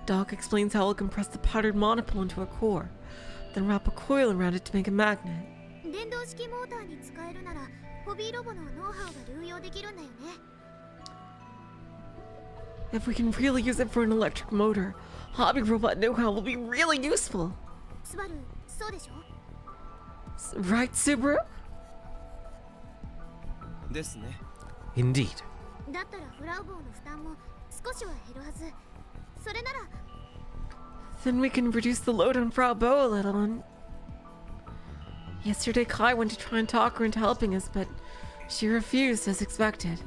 Doc explains how I'll compress the powdered monopole into a core, then wrap a coil around it to make a magnet. 電動式モーターに使えるならホビーロボのノウハウが流用できるんだよね。 If we can really use it for an electric motor, hobby robot know-how will be really useful. スバル、そうでしょ？ Right, Subaru? ですね。 Indeed. だったらフラウボーの負担も少しは減るはず。それなら Then we can reduce the load on Frau a little. And yesterday, Kai went to try and talk her into helping us, but she refused as expected.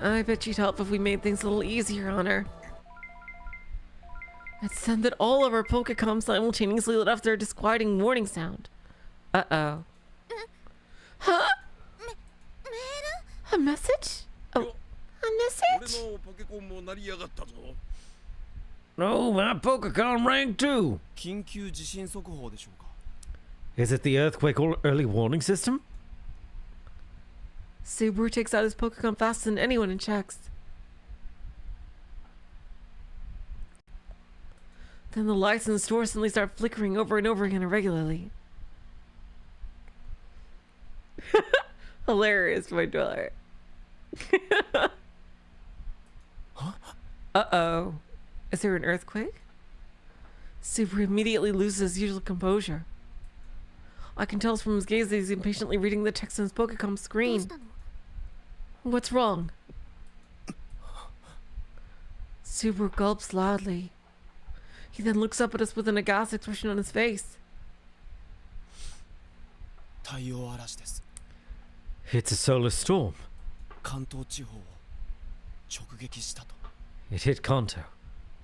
I bet she'd help if we made things a little easier on her. It said that all of our Pokecoms simultaneously let off their disquieting warning sound. Uh-oh. Huh? メール？ A message? Oh, a 俺 message? のポケコンも鳴りやがったぞ。 No, my Pokecom rang too. 緊急地震速報でしょうか。 Is it the earthquake early warning system? Subaru takes out his Pokecom faster than anyone and checks. Then the lights in the store suddenly start flickering over and over again irregularly. Hilarious, my daughter. Uh-oh. Is there an earthquake? Subaru immediately loses his usual composure. I can tell from his gaze that he's impatiently reading the text on his Pokecom どう screen. したの？ What's wrong? Subaru gulps loudly. He then looks up at us with an aghast expression on his face. 太陽嵐です。 It's a solar storm. 関東地方を直撃したと。 It hit Kanto.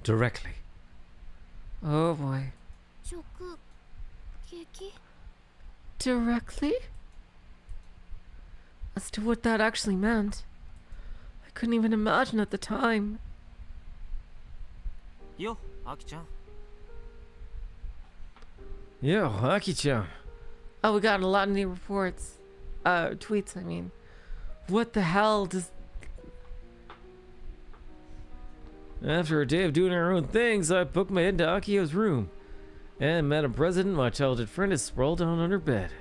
Directly. Oh boy. 直撃？ Directly? As to what that actually meant, I couldn't even imagine at the time. よ、アキちゃん。 Yo, Aki-chan. Oh, we got a lot of new reports. Tweets, I mean. What the hell does... After a day of doing our own things, I booked my head to Akio's room. And Madam President, my childhood friend, is sprawled down on her bed.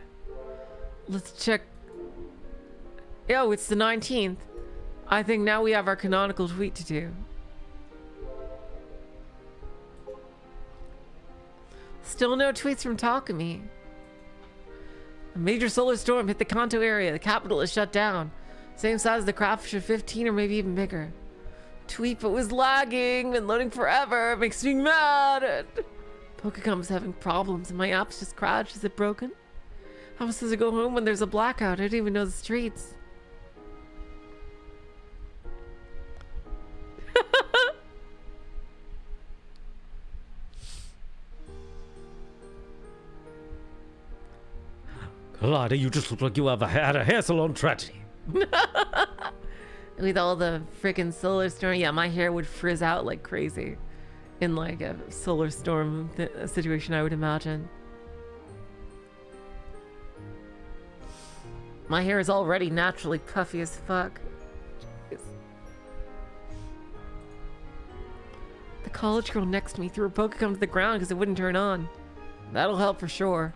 Let's check... Oh, it's the 19th. I think now we have our canonical tweet to do. Still no tweets from Takumi. A major solar storm hit the Kanto area. The capital is shut down. Same size as the Craftfish of 15 or maybe even bigger. Tweet but was lagging. Been loading forever. It makes me mad. Pokecom is having problems and my app's just crashed. Is it broken? How am I supposed to go home when there's a blackout? I don't even know the streets. Glida, you just look like you have had a hair salon tragedy. With all the freaking solar storm, yeah, my hair would frizz out like crazy in like a solar storm situation, I would imagine. My hair is already naturally puffy as fuck. Jeez. The college girl next to me threw a Pokecom to the ground because it wouldn't turn on. That'll help for sure.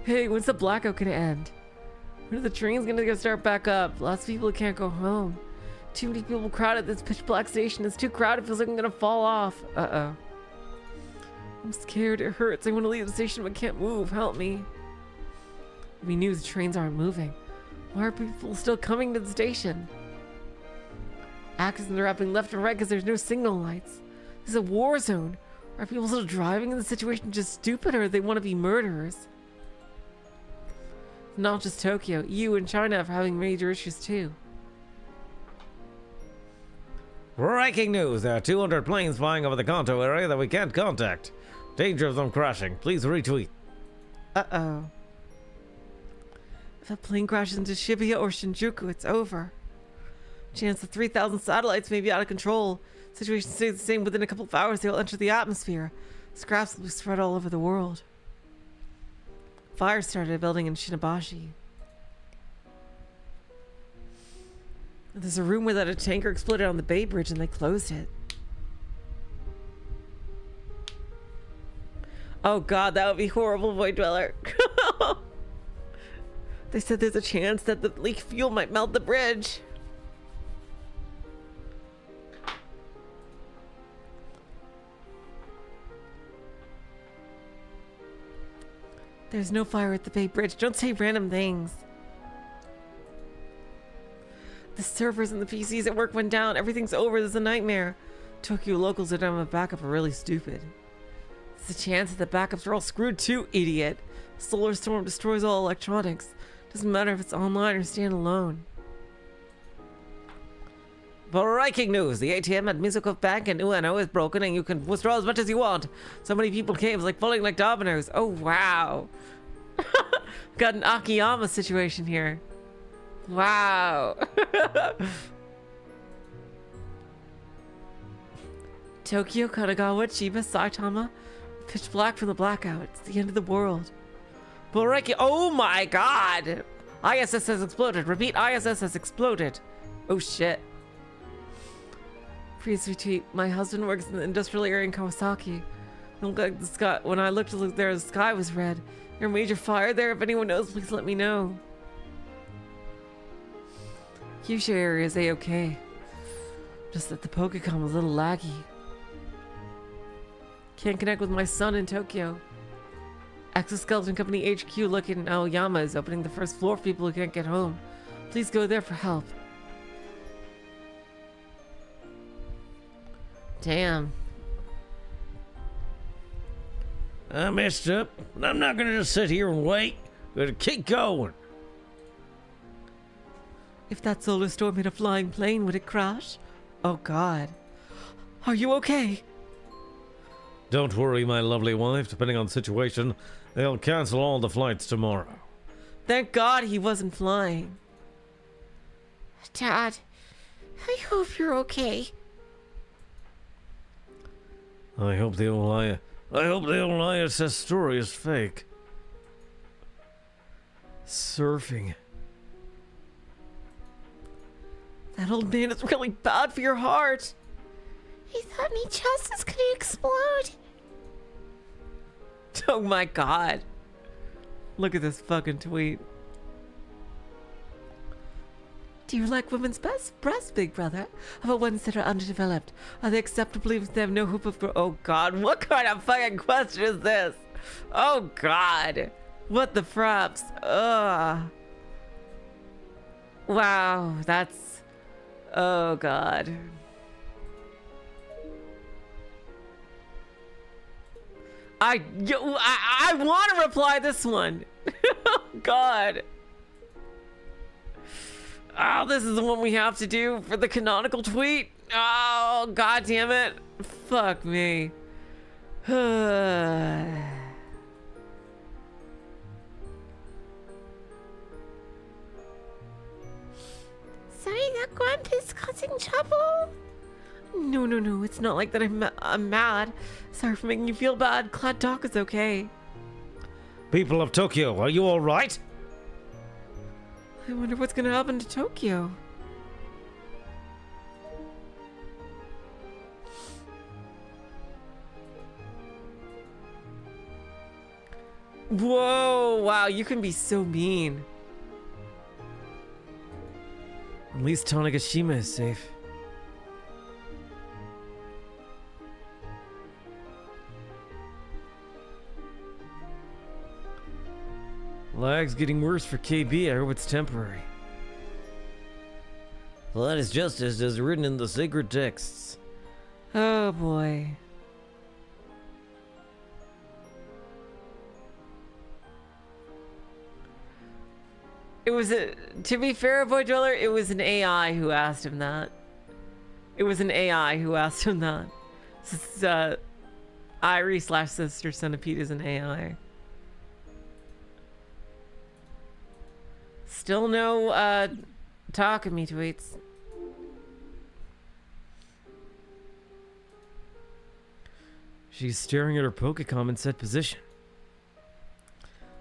Hey, when's the blackout gonna end? When are the trains gonna start back up? Lots of people can't go home. Too many people crowded this pitch black station. It's too crowded. Feels like I'm gonna fall off. Uh-oh. I'm scared. It hurts. I want to leave the station but can't move. Help me. We knew the trains aren't moving. Why are people still coming to the station? Accidents are happening left and right because there's no signal lights. This is a war zone. Are people still driving in the situation just stupid, or they want to be murderers? Not just Tokyo, EU and China are having major issues too. Breaking news! There are 200 planes flying over the Kanto area that we can't contact. Danger of them crashing. Please retweet. Uh-oh. If a plane crashes into Shibuya or Shinjuku, it's over. Chance of 3,000 satellites may be out of control. Situation stays the same. Within a couple of hours, they'll enter the atmosphere. Scraps will be spread all over the world. fire started a building in Shinabashi. There's a rumor that a tanker exploded on the Bay Bridge and they closed it. Oh god, that would be horrible, Void Dweller. They said there's a chance that the leak fuel might melt the bridge. There's no fire at the Bay Bridge. Don't say random things. The servers and the PCs at work went down. Everything's over. This is a nightmare. Tokyo locals that don't have a backup are really stupid. There's a chance that the backups are all screwed too, idiot. Solar storm destroys all electronics. Doesn't matter if it's online or standalone. Breaking news! The ATM at Mizuko Bank in Ueno is broken and you can withdraw as much as you want. So many people came, it's like falling like dominoes. Oh wow. Got an Akiyama situation here. Wow. Tokyo, Kanagawa, Chiba, Saitama. Pitch black from the blackout. It's the end of the world. Boreki. Oh my god! ISS has exploded. Repeat, ISS has exploded. Oh shit. Please retweet. My husband works in the industrial area in Kawasaki. Look like the sky. When I looked there, the sky was red. There a major fire there. If anyone knows, please let me know. Kyushu area is A-okay. Just that the Pokecom was a little laggy. Can't connect with my son in Tokyo. Exoskeleton Company HQ located in Aoyama is opening the first floor for people who can't get home. Please go there for help. Damn. I messed up, but I'm not gonna just sit here and wait. Gotta keep going. If that solar storm hit a flying plane, would it crash? Oh god. Are you okay? Don't worry, my lovely wife. Depending on the situation, they'll cancel all the flights tomorrow. Thank god he wasn't flying. Dad, I hope you're okay. I hope the old ISS story is fake. Surfing. That old man is really bad for your heart. I thought my chest was gonna explode. Oh my god. Look at this fucking tweet. Do you like women's breasts, big brother? How about ones that are underdeveloped? Are they acceptable if they have no hope of growth? Oh god, what kind of fucking question is this? Oh god. What the fraps? Ugh. Wow, that's... Oh god. I want to reply this one. Oh god. Oh, this is the one we have to do for the canonical tweet. Oh, god damn it. Fuck me. Sorry that Grandpa is causing trouble. No, it's not like that. I'm mad. Sorry for making you feel bad. Glad Doc is okay. People of Tokyo, are you alright? I wonder what's gonna happen to Tokyo. Whoa, wow, you can be so mean. At least Tanegashima is safe. Lag's getting worse for KB. I hope it's temporary. Well, that is justice as written in the sacred texts. Oh boy. It was to be fair, Void Dweller, it was an AI who asked him that. It was an AI who asked him that. This is, Irie / Sister Centipede is an AI. Still no, Takumi tweets. She's staring at her Pokecom in set position.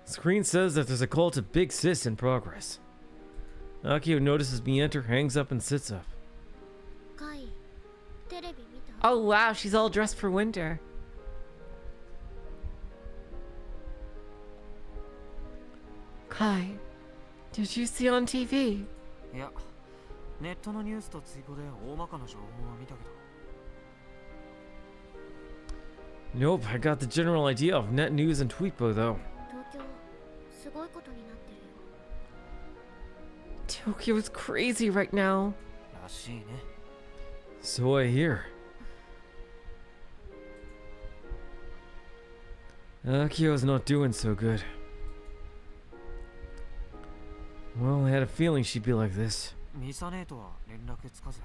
Screen says that there's a call to Big Sis in progress. Akio notices me enter, hangs up, and sits up. カイテレビ見た Oh wow, she's all dressed for winter. Kai, did you see on TV? いや、ネットのニュースと追加で大まかな情報は見たけど。 Nope, I got the general idea of net news and Tweetbo though. 東京すごいことになってるよ Tokyo is crazy right now. らしいね。 So I hear. Akio's not doing so good. Well, I had a feeling she'd be like this. ミサネーとは連絡つかず。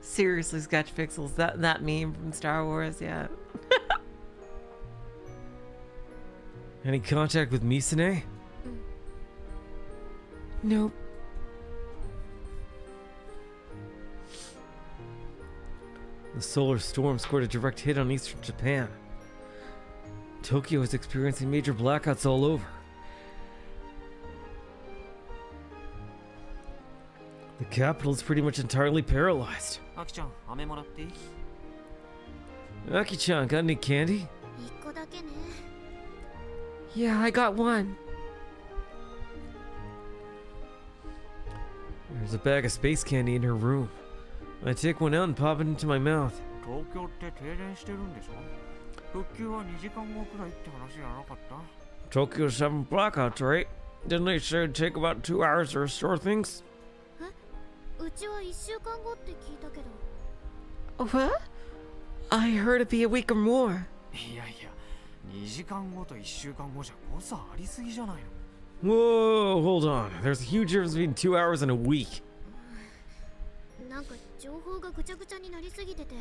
Seriously, Sketch Pixels, that meme from Star Wars, yeah. Any contact with Misane? Nope. The solar storm scored a direct hit on eastern Japan. Tokyo is experiencing major blackouts all over. The capital is pretty much entirely paralyzed. アキちゃん、飴もらっていい？ Aki-chan, got any candy? 一個だけね Yeah, I got one. There's a bag of space candy in her room. I take one out and pop it into my mouth. 東京って停電してるんでしょ？復旧は2時間後くらいって話じゃなかった？ Tokyo's having blackouts, right? Didn't they say it'd take about 2 hours to restore things? うちは1週間後って聞いたけど What? I heard it'd be a week or more. いやいや、2時間後と1週間後じゃ誤差ありすぎじゃないの？ Whoa, hold on. There's a huge difference between 2 hours and a week. なんか情報がぐちゃぐちゃになりすぎてて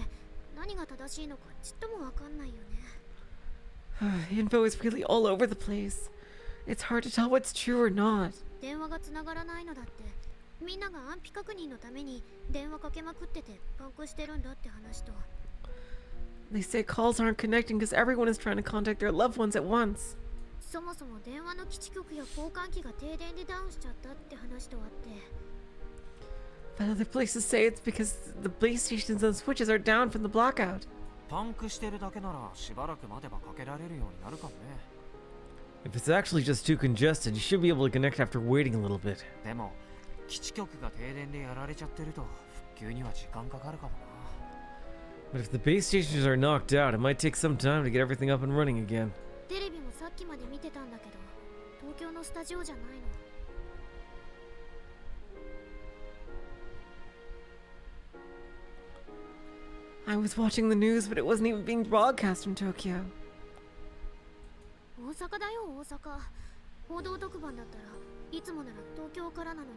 何が正しいのかちっともわかんないよね Info is really all over the place. It's hard to tell what's true or not. 電話がつながらないのだってみんなが安否確認のために電話かけまくっててパンクしてるんだって話と They say calls aren't connecting because everyone is trying to contact their loved ones at once. そもそも電話の基地局や交換機が停電でダウンしちゃったって話とあって But other places say it's because the base stations and switches are down from the blackout. パンクしてるだけならしばらく待てばかけられるようになるかもね。 If it's actually just too congested, you should be able to connect after waiting a little bit. でも基地局が停電でやられちゃってると復旧には時間かかるかもな。 But if the base stations are knocked out, it might take some time to get everything up and running again. テレビもさっきまで見てたんだけど東京のスタジオじゃないの I was watching the news, but it wasn't even being broadcast from Tokyo. 大阪だよ大阪報道特番だったらいつもなら東京からなのに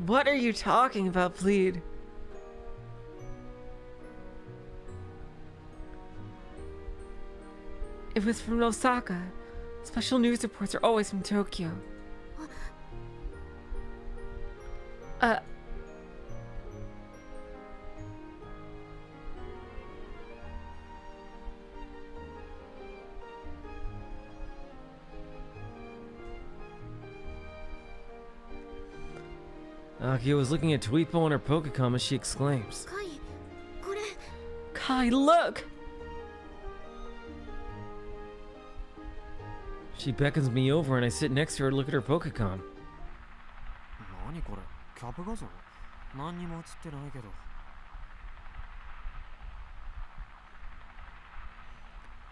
What are you talking about, plead? It was from Osaka. Special news reports are always from Tokyo. Akio was looking at Tweetbo on her Pokecom as she exclaims. カイこれ Kai, look! She beckons me over and I sit next to her to look at her Pokecom. 何これ？キャブ画像？何にも映ってないけど。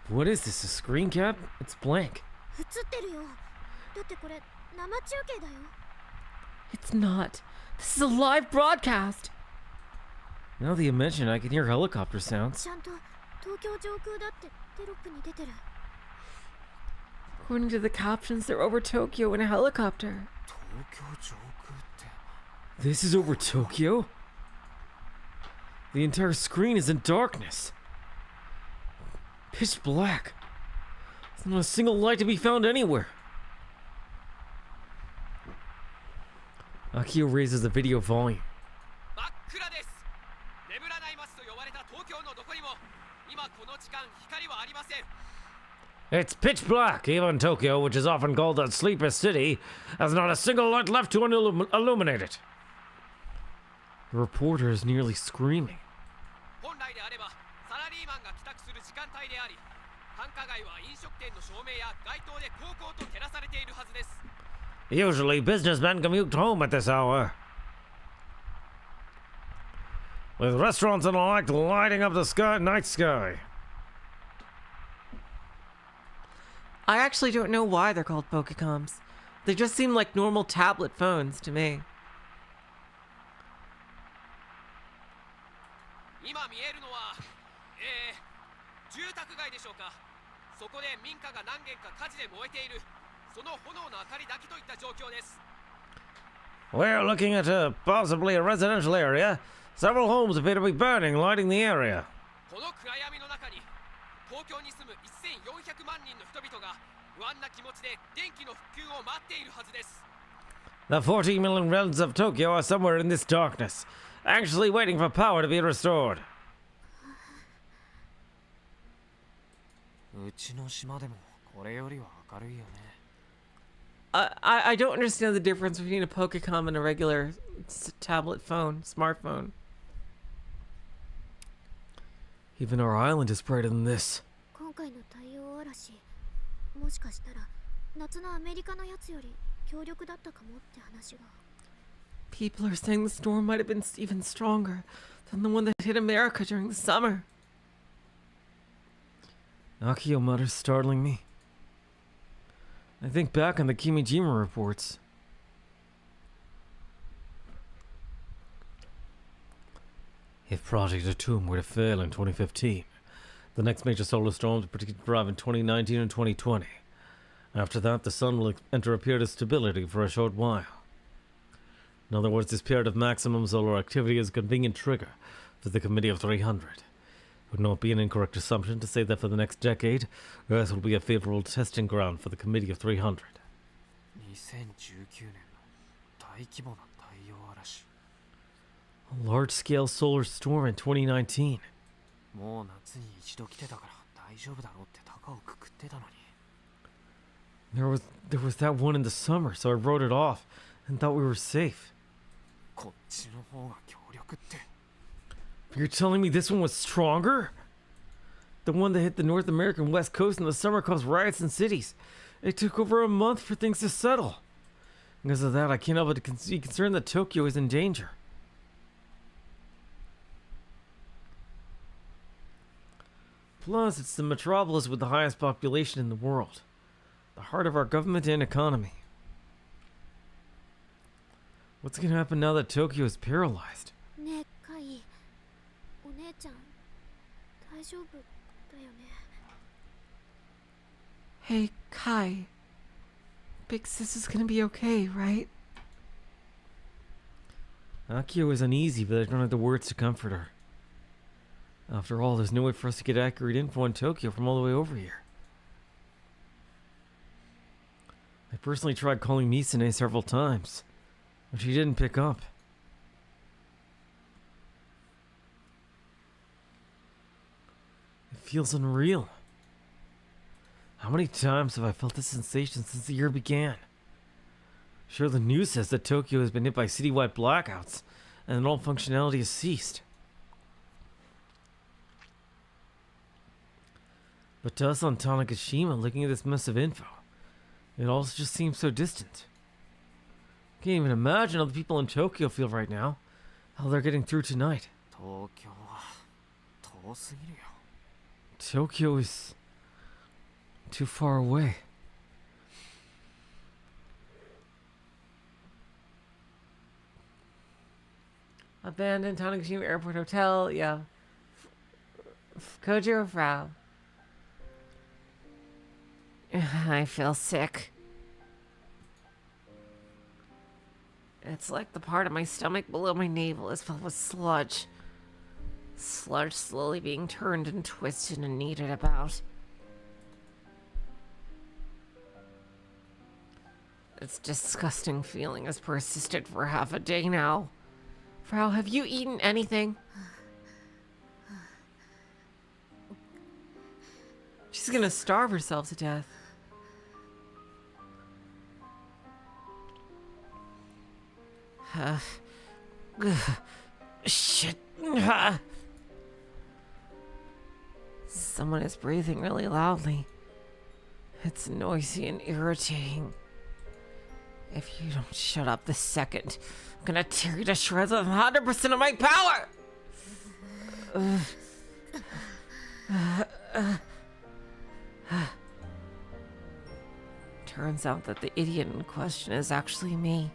What is this, a screen cap? It's blank. 映ってるよだってこれ生中継だよ It's not. This is a live broadcast. Now that you mention it, I can hear helicopter sounds. ちゃんと東京上空だってテロップに出てる According to the captions, they're over Tokyo in a helicopter. 東京上空って。 This is over Tokyo? The entire screen is in darkness. Pitch black. There's not a single light to be found anywhere. Akio raises the video volume. It's pitch black. Even Tokyo, which is often called the sleeper city, has not a single light left to illuminate it. The reporter is nearly screaming. Usually, businessmen commute home at this hour, with restaurants and the like lighting up the night sky. I actually don't know why they're called Pokecoms. They just seem like normal tablet phones to me. We're looking at possibly a residential area. Several homes appear to be burning, lighting the area. The 14 million residents of Tokyo are somewhere in this darkness, anxiously waiting for power to be restored. I don't understand the difference between a Pokecom and a regular tablet phone, smartphone. Even our island is brighter than this. 今回の太陽嵐、もしかしたら夏のアメリカのやつより強力だったかもって話が。People are saying the storm might have been even stronger than the one that hit America during the summer. Akio mutters, startling me. I think back on the Kimijima reports. If Project Atum were to fail in 2015, the next major solar storm is predicted to arrive in 2019 and 2020. After that, the sun will enter a period of stability for a short while. In other words, this period of maximum solar activity is a convenient trigger for the Committee of 300. It would not be an incorrect assumption to say that for the next decade, Earth will be a favorable testing ground for the Committee of 300. A large-scale solar storm in 2019. There was that one in the summer, so I wrote it off and thought we were safe. You're telling me this one was stronger? The one that hit the North American West Coast in the summer caused riots in cities. It took over a month for things to settle. Because of that, I can't help but be concerned that Tokyo is in danger. Plus, it's the metropolis with the highest population in the world. The heart of our government and economy. What's going to happen now that Tokyo is paralyzed? ねえ、カイ、お姉ちゃん、大丈夫だよね。 Hey, Kai. Big sis is gonna be okay, right? Akio is uneasy, but I don't have the words to comfort her. After all, there's no way for us to get accurate info on Tokyo from all the way over here. I personally tried calling Misune several times, but she didn't pick up. It feels unreal. How many times have I felt this sensation since the year began? Sure, the news says that Tokyo has been hit by citywide blackouts, and that all functionality has ceased. But to us on Tanegashima, looking at this mess of info, it all just seems so distant. I can't even imagine how the people in Tokyo feel right now, how they're getting through tonight. Tokyo is too far away. Abandoned Tanegashima Airport Hotel, yeah. Koji or Frau? I feel sick. It's like the part of my stomach below my navel is filled with sludge. Sludge slowly being turned and twisted and kneaded about. This disgusting feeling has persisted for half a day now. Frau, have you eaten anything? She's gonna starve herself to death. Shit. Someone is breathing really loudly. It's noisy and irritating. If you don't shut up this second, I'm gonna tear you to shreds with 100% of my power! Turns out that the idiot in question is actually me.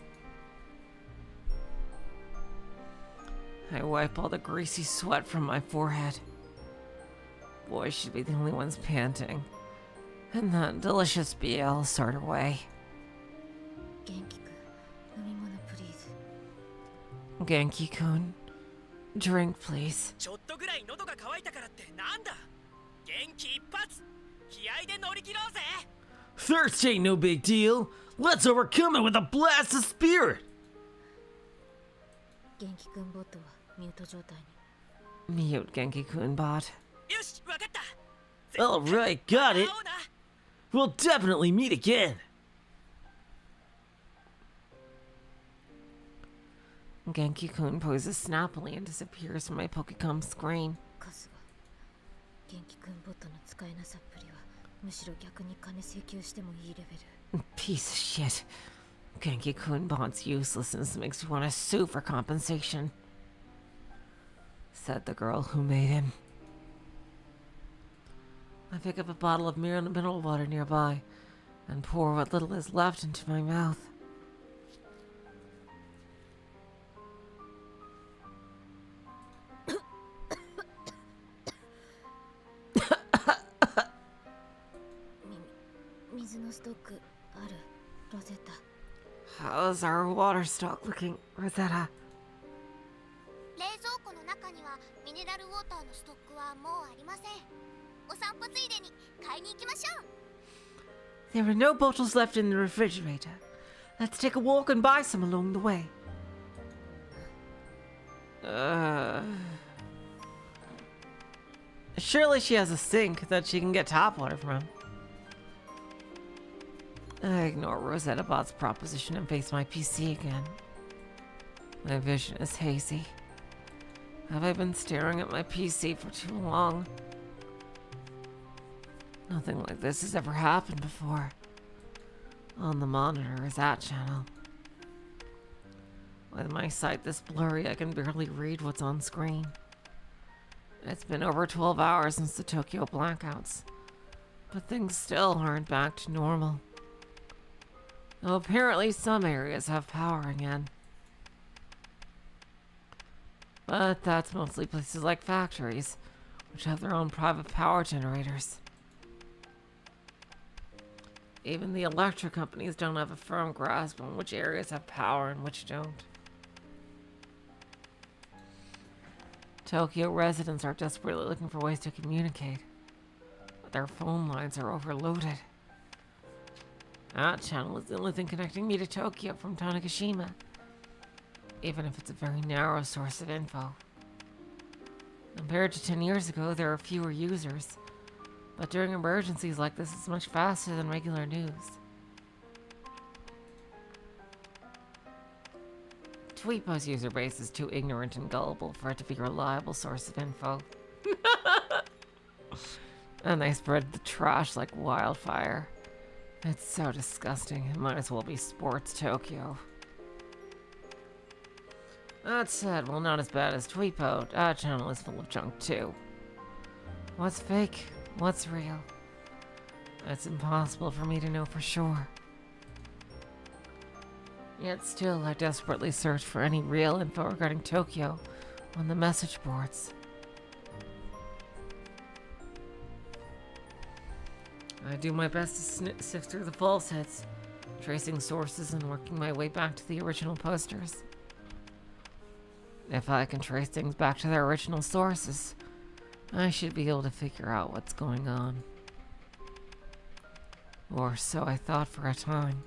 I wipe all the greasy sweat from my forehead. Boys should be the only ones panting. And that delicious BL sort of way. Genki-kun, drink please. ちょっとぐらい喉が渇いたからってなんだ。元気一発。気合で乗り切ろうぜ。 Thirst ain't no big deal. Let's overcome it with a blast of spirit. 元気くんボットはミュート状態に。 Mute Genki-kun bot. よし、わかった。 Alright, got it. 会おうな。 We'll definitely meet again. Genki-kun poses snappily and disappears from my Pokecom screen. カスが元気くんボットの使えなさっぷりはむしろ逆に金請求してもいいレベル。 Piece of shit. Genki-kun bot's uselessness makes you want to sue for compensation. Said the girl who made him. I pick up a bottle of mineral water nearby and pour what little is left into my mouth. How's our water stock looking, Rosetta? 冷蔵庫の中にはミネラルウォーターのストックはもうありません。お散歩ついでに買いに行きましょう。 There are no bottles left in the refrigerator. Let's take a walk and buy some along the way. Surely she has a sink that she can get tap water from. I ignore Rosetta Bot's proposition and face my PC again. My vision is hazy. Have I been staring at my PC for too long? Nothing like this has ever happened before. On the monitor is that channel. With my sight this blurry, I can barely read what's on screen. It's been over 12 hours since the Tokyo blackouts, but things still aren't back to normal. Though apparently some areas have power again. But that's mostly places like factories, which have their own private power generators. Even the electric companies don't have a firm grasp on which areas have power and which don't. Tokyo residents are desperately looking for ways to communicate, but their phone lines are overloaded. That channel is the only thing connecting me to Tokyo from Tanegashima, even if it's a very narrow source of info. Compared to 10 years ago, there are fewer users, but during emergencies like this, it's much faster than regular news. Tweepo's user base is too ignorant and gullible for it to be a reliable source of info. And they spread the trash like wildfire. It's so disgusting, it might as well be Sports Tokyo. That said, while not as bad as Tweepo, that channel is full of junk too. What's fake? What's real? It's impossible for me to know for sure. Yet still, I desperately search for any real info regarding Tokyo on the message boards. I do my best to sift through the falsehoods, tracing sources and working my way back to the original posters. If I can trace things back to their original sources, I should be able to figure out what's going on. Or so I thought for a time.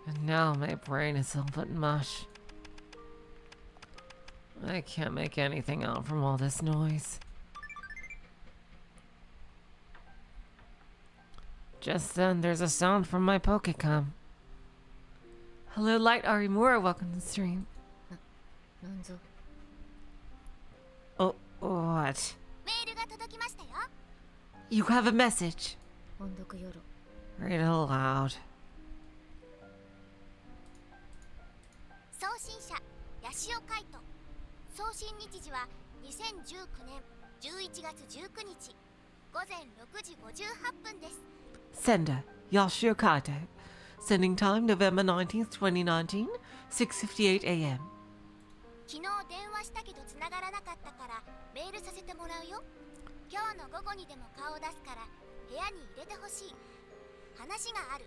And now my brain is all but mush. I can't make anything out from all this noise. Just then, there's a sound from my Pokecom. Hello, Light Arimura. Welcome to the stream. なんぞ Oh, what? メールが届きましたよ。 You have a message. 音読よろ Read it aloud. 送信者八潮海斗。送信日時は2019年11月19日午前6時58分です。 Sender, Yashio Kaito. Sending time November 19th, 2019, 6:58 a.m. 昨日電話したけど繋がらなかったからメールさせてもらうよ。今日の午後にでも顔を出すから部屋に入れてほしい。話がある。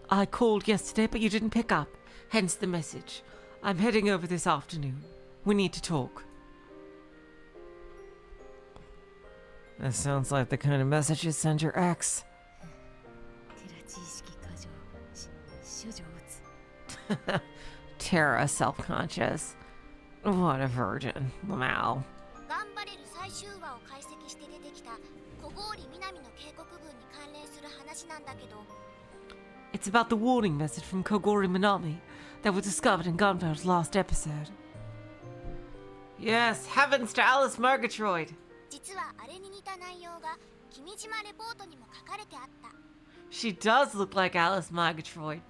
I called yesterday, but you didn't pick up. Hence the message. I'm heading over this afternoon. We need to talk. That sounds like the kind of message you send your ex. テラ知識過剰処女打つ Terra self-conscious. What a virgin. Wow. ガンバレル最終話を解析して出てきた小郡南の警告文に関連する話なんだけど、 It's about the warning message from Kogori Minami that was discovered in Gunvarrel's last episode. Yes, heavens to Alice Murgatroyd. 実はあれに似た内容が君島レポートにも書かれてあった。 She does look like Alice Murgatroyd.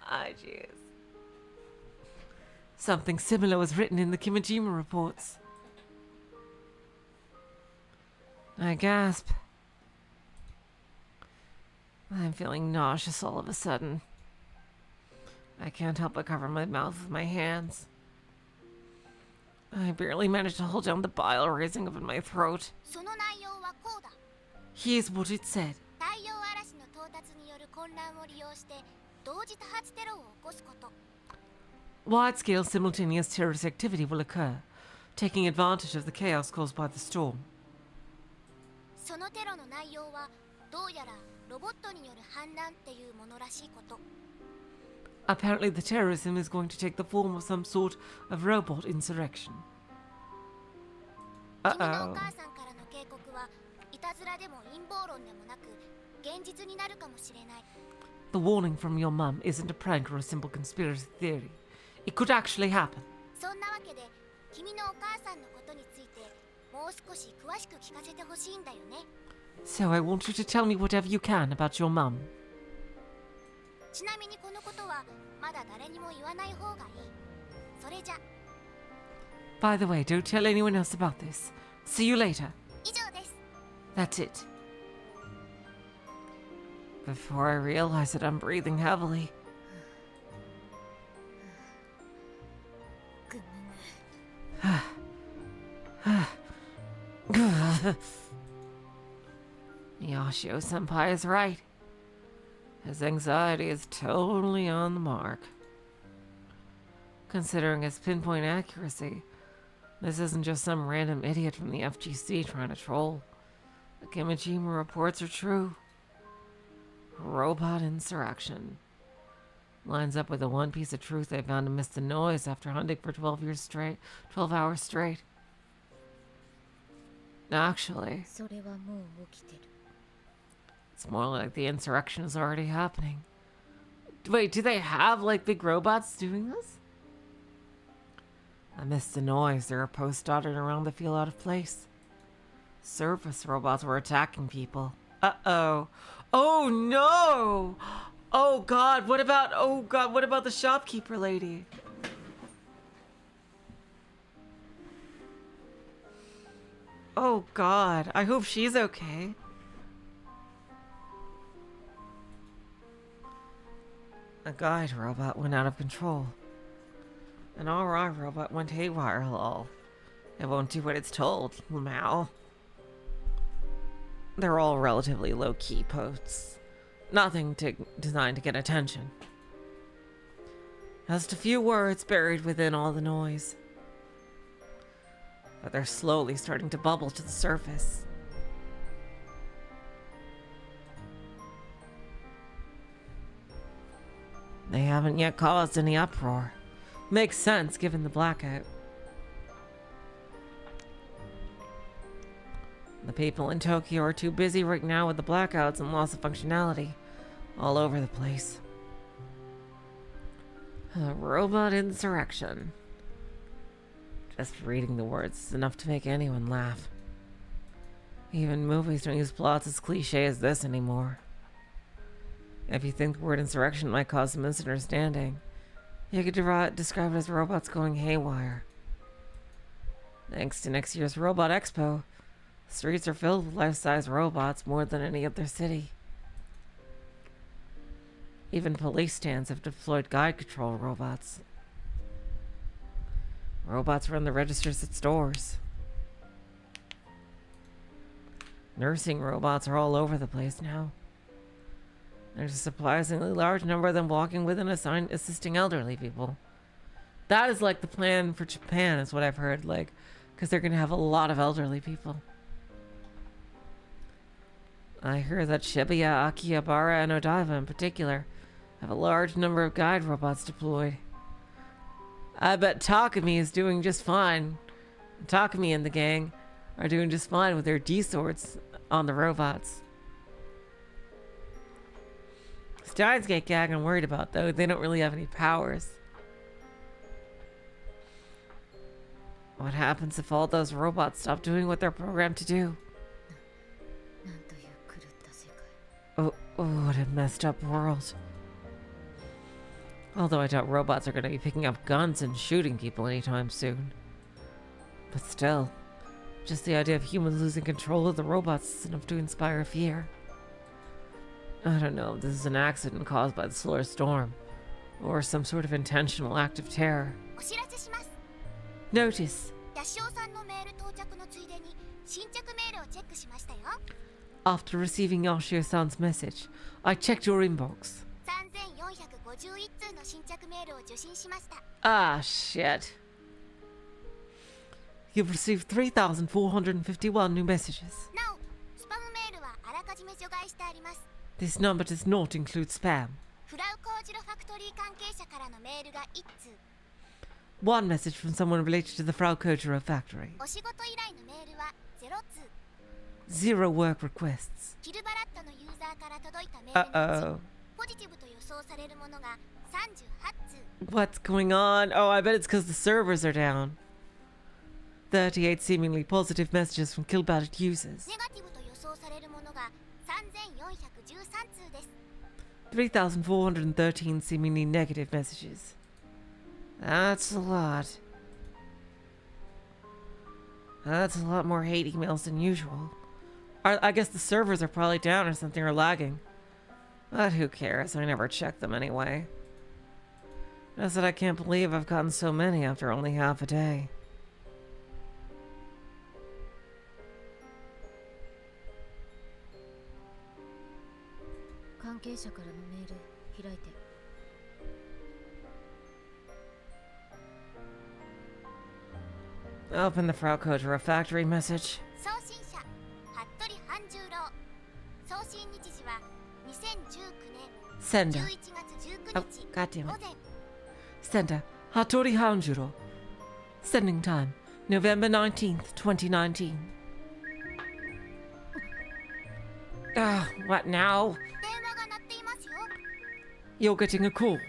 Ah, jeez. Something similar was written in the Kimijima reports. I gasp. I'm feeling nauseous all of a sudden. I can't help but cover my mouth with my hands. I barely managed to hold down the bile rising up in my throat. その内容はこうだ。 Here's what it said. 太陽嵐の到達による混乱を利用して同時多発テロを起こすこと。 Wide-scale simultaneous terrorist activity will occur, taking advantage of the chaos caused by the storm. そのテロの内容はどうやらロボットによる反乱っていうものらしいこと。 Apparently the terrorism is going to take the form of some sort of robot insurrection. 君のお Uh-oh. 母さんからの警告はいたずらでも陰謀論でもなく現実になるかもしれない。 The warning from your mum isn't a prank or a simple conspiracy theory. It could actually happen. そんなわけで君のお母さんのことについてもう少し詳しく聞かせてほしいんだよね。 So I want you to tell me whatever you can about your mum. ちなみにこのことはまだ誰にも言わない方がいい。それじゃ By the way, don't tell anyone else about this. See you later. 以上です。 That's it. Before I realize it, I'm breathing heavily. ぐむむ Yashio senpai is right. His anxiety is totally on the mark. Considering his pinpoint accuracy, this isn't just some random idiot from the FGC trying to troll. The Kimijima reports are true. Robot insurrection. Lines up with the one piece of truth they found amidst the noise after hunting for 12 hours straight. Actually, それはもう起きてる it's more like the insurrection is already happening. Wait, do they have, like, big robots doing this? Amidst the noise, there are posts dotted around that feel out of place. Surface robots were attacking people. Uh-oh. Oh, no! Oh, God, what about the shopkeeper lady? Oh, God, I hope she's okay. A guide robot went out of control. An RI robot went haywire, lol. It won't do what it's told, Lamau. They're all relatively low-key posts. Nothing designed to get attention. Just a few words buried within all the noise. But they're slowly starting to bubble to the surface. They haven't yet caused any uproar. Makes sense given the blackout. The people in Tokyo are too busy right now with the blackouts and loss of functionality all over the place. A robot insurrection. Just reading the words is enough to make anyone laugh. Even movies don't use plots as cliche as this anymore. If you think the word insurrection might cause some misunderstanding, you could describe it as robots going haywire. Thanks to next year's Robot Expo, streets are filled with life-size robots more than any other city. Even police stands have deployed guide control robots. Robots run the registers at stores. Nursing robots are all over the place now. There's a surprisingly large number of them walking within a sign assisting elderly people. That is like the plan for Japan, is what I've heard, like, because they're going to have a lot of elderly people. I hear that Shibuya, Akihabara, and Odaiba in particular have a large number of guide robots deployed. I bet Takumi is doing just fine. Takumi and the gang are doing just fine with their D-swords on the robots. Steins Gate gang I'm worried about, though. They don't really have any powers. What happens if all those robots stop doing what they're programmed to do? Oh, what a messed up world. Although I doubt robots are going to be picking up guns and shooting people anytime soon. But still, just the idea of humans losing control of the robots is enough to inspire fear. I don't know if this is an accident caused by the solar storm, or some sort of intentional act of terror. Notice. After receiving Yoshio-san's message, I checked your inbox. Ah, shit. You've received 3,451 new messages. This number does not include spam. One message from someone related to the Frau factory. 0 work requests. Uh-oh. What's going on? Oh, I bet it's because the servers are down. 38 seemingly positive messages from Killbatted users. 3,413 seemingly negative messages. That's a lot. That's a lot more hate emails than usual. I guess the servers are probably down or something, or lagging. But who cares? I never check them anyway. Just that I can't believe I've gotten so many after only half a day. Open the Frau factory message. Sender. Oh, goddammit. Sender. Hattori Hanjuro. Sending time. November 19th, 2019. What now? You're getting a call.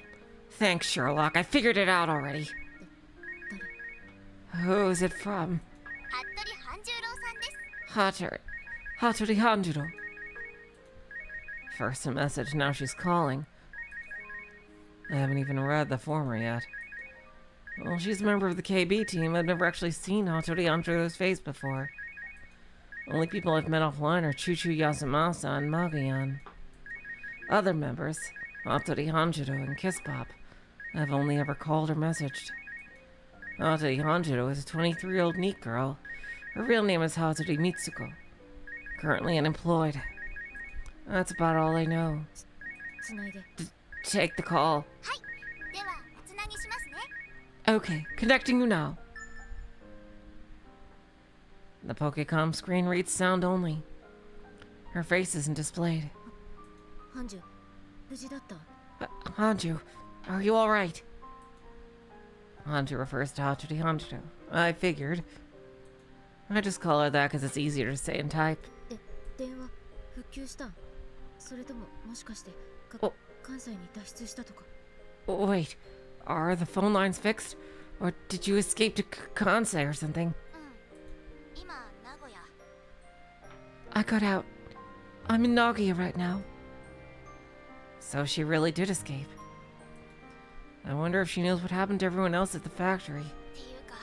Thanks, Sherlock. I figured it out already. Who's it from? Hattori Hanjuro. First a message, now she's calling. I haven't even read the former yet. Well, she's a member of the KB team. I've never actually seen Hattori Hanjuro's face before. Only people I've met offline are Chuchu Yasumasa and Magayan. Other members, Hattori Hanjuro and Kiss Pop, I've only ever called or messaged. Hattori Hanjuro is a 23-year-old neat girl. Her real name is Hattori Mitsuko. Currently unemployed. That's about all I know. Take the call. Okay, connecting you now. The Pokecom screen reads sound only. Her face isn't displayed. Hanju, are you alright? Hanju refers to Hattori Hanjuro. I figured. I just call her that because it's easier to say and type. え、電話復旧したん？それとももしかしてお関西に脱出したとか？ Wait, are the phone lines fixed? Or did you escape to Kansai or something? 今名古屋 I got out. I'm in Nagoya right now. So she really did escape. I wonder if she knows what happened to everyone else at the factory. っていうか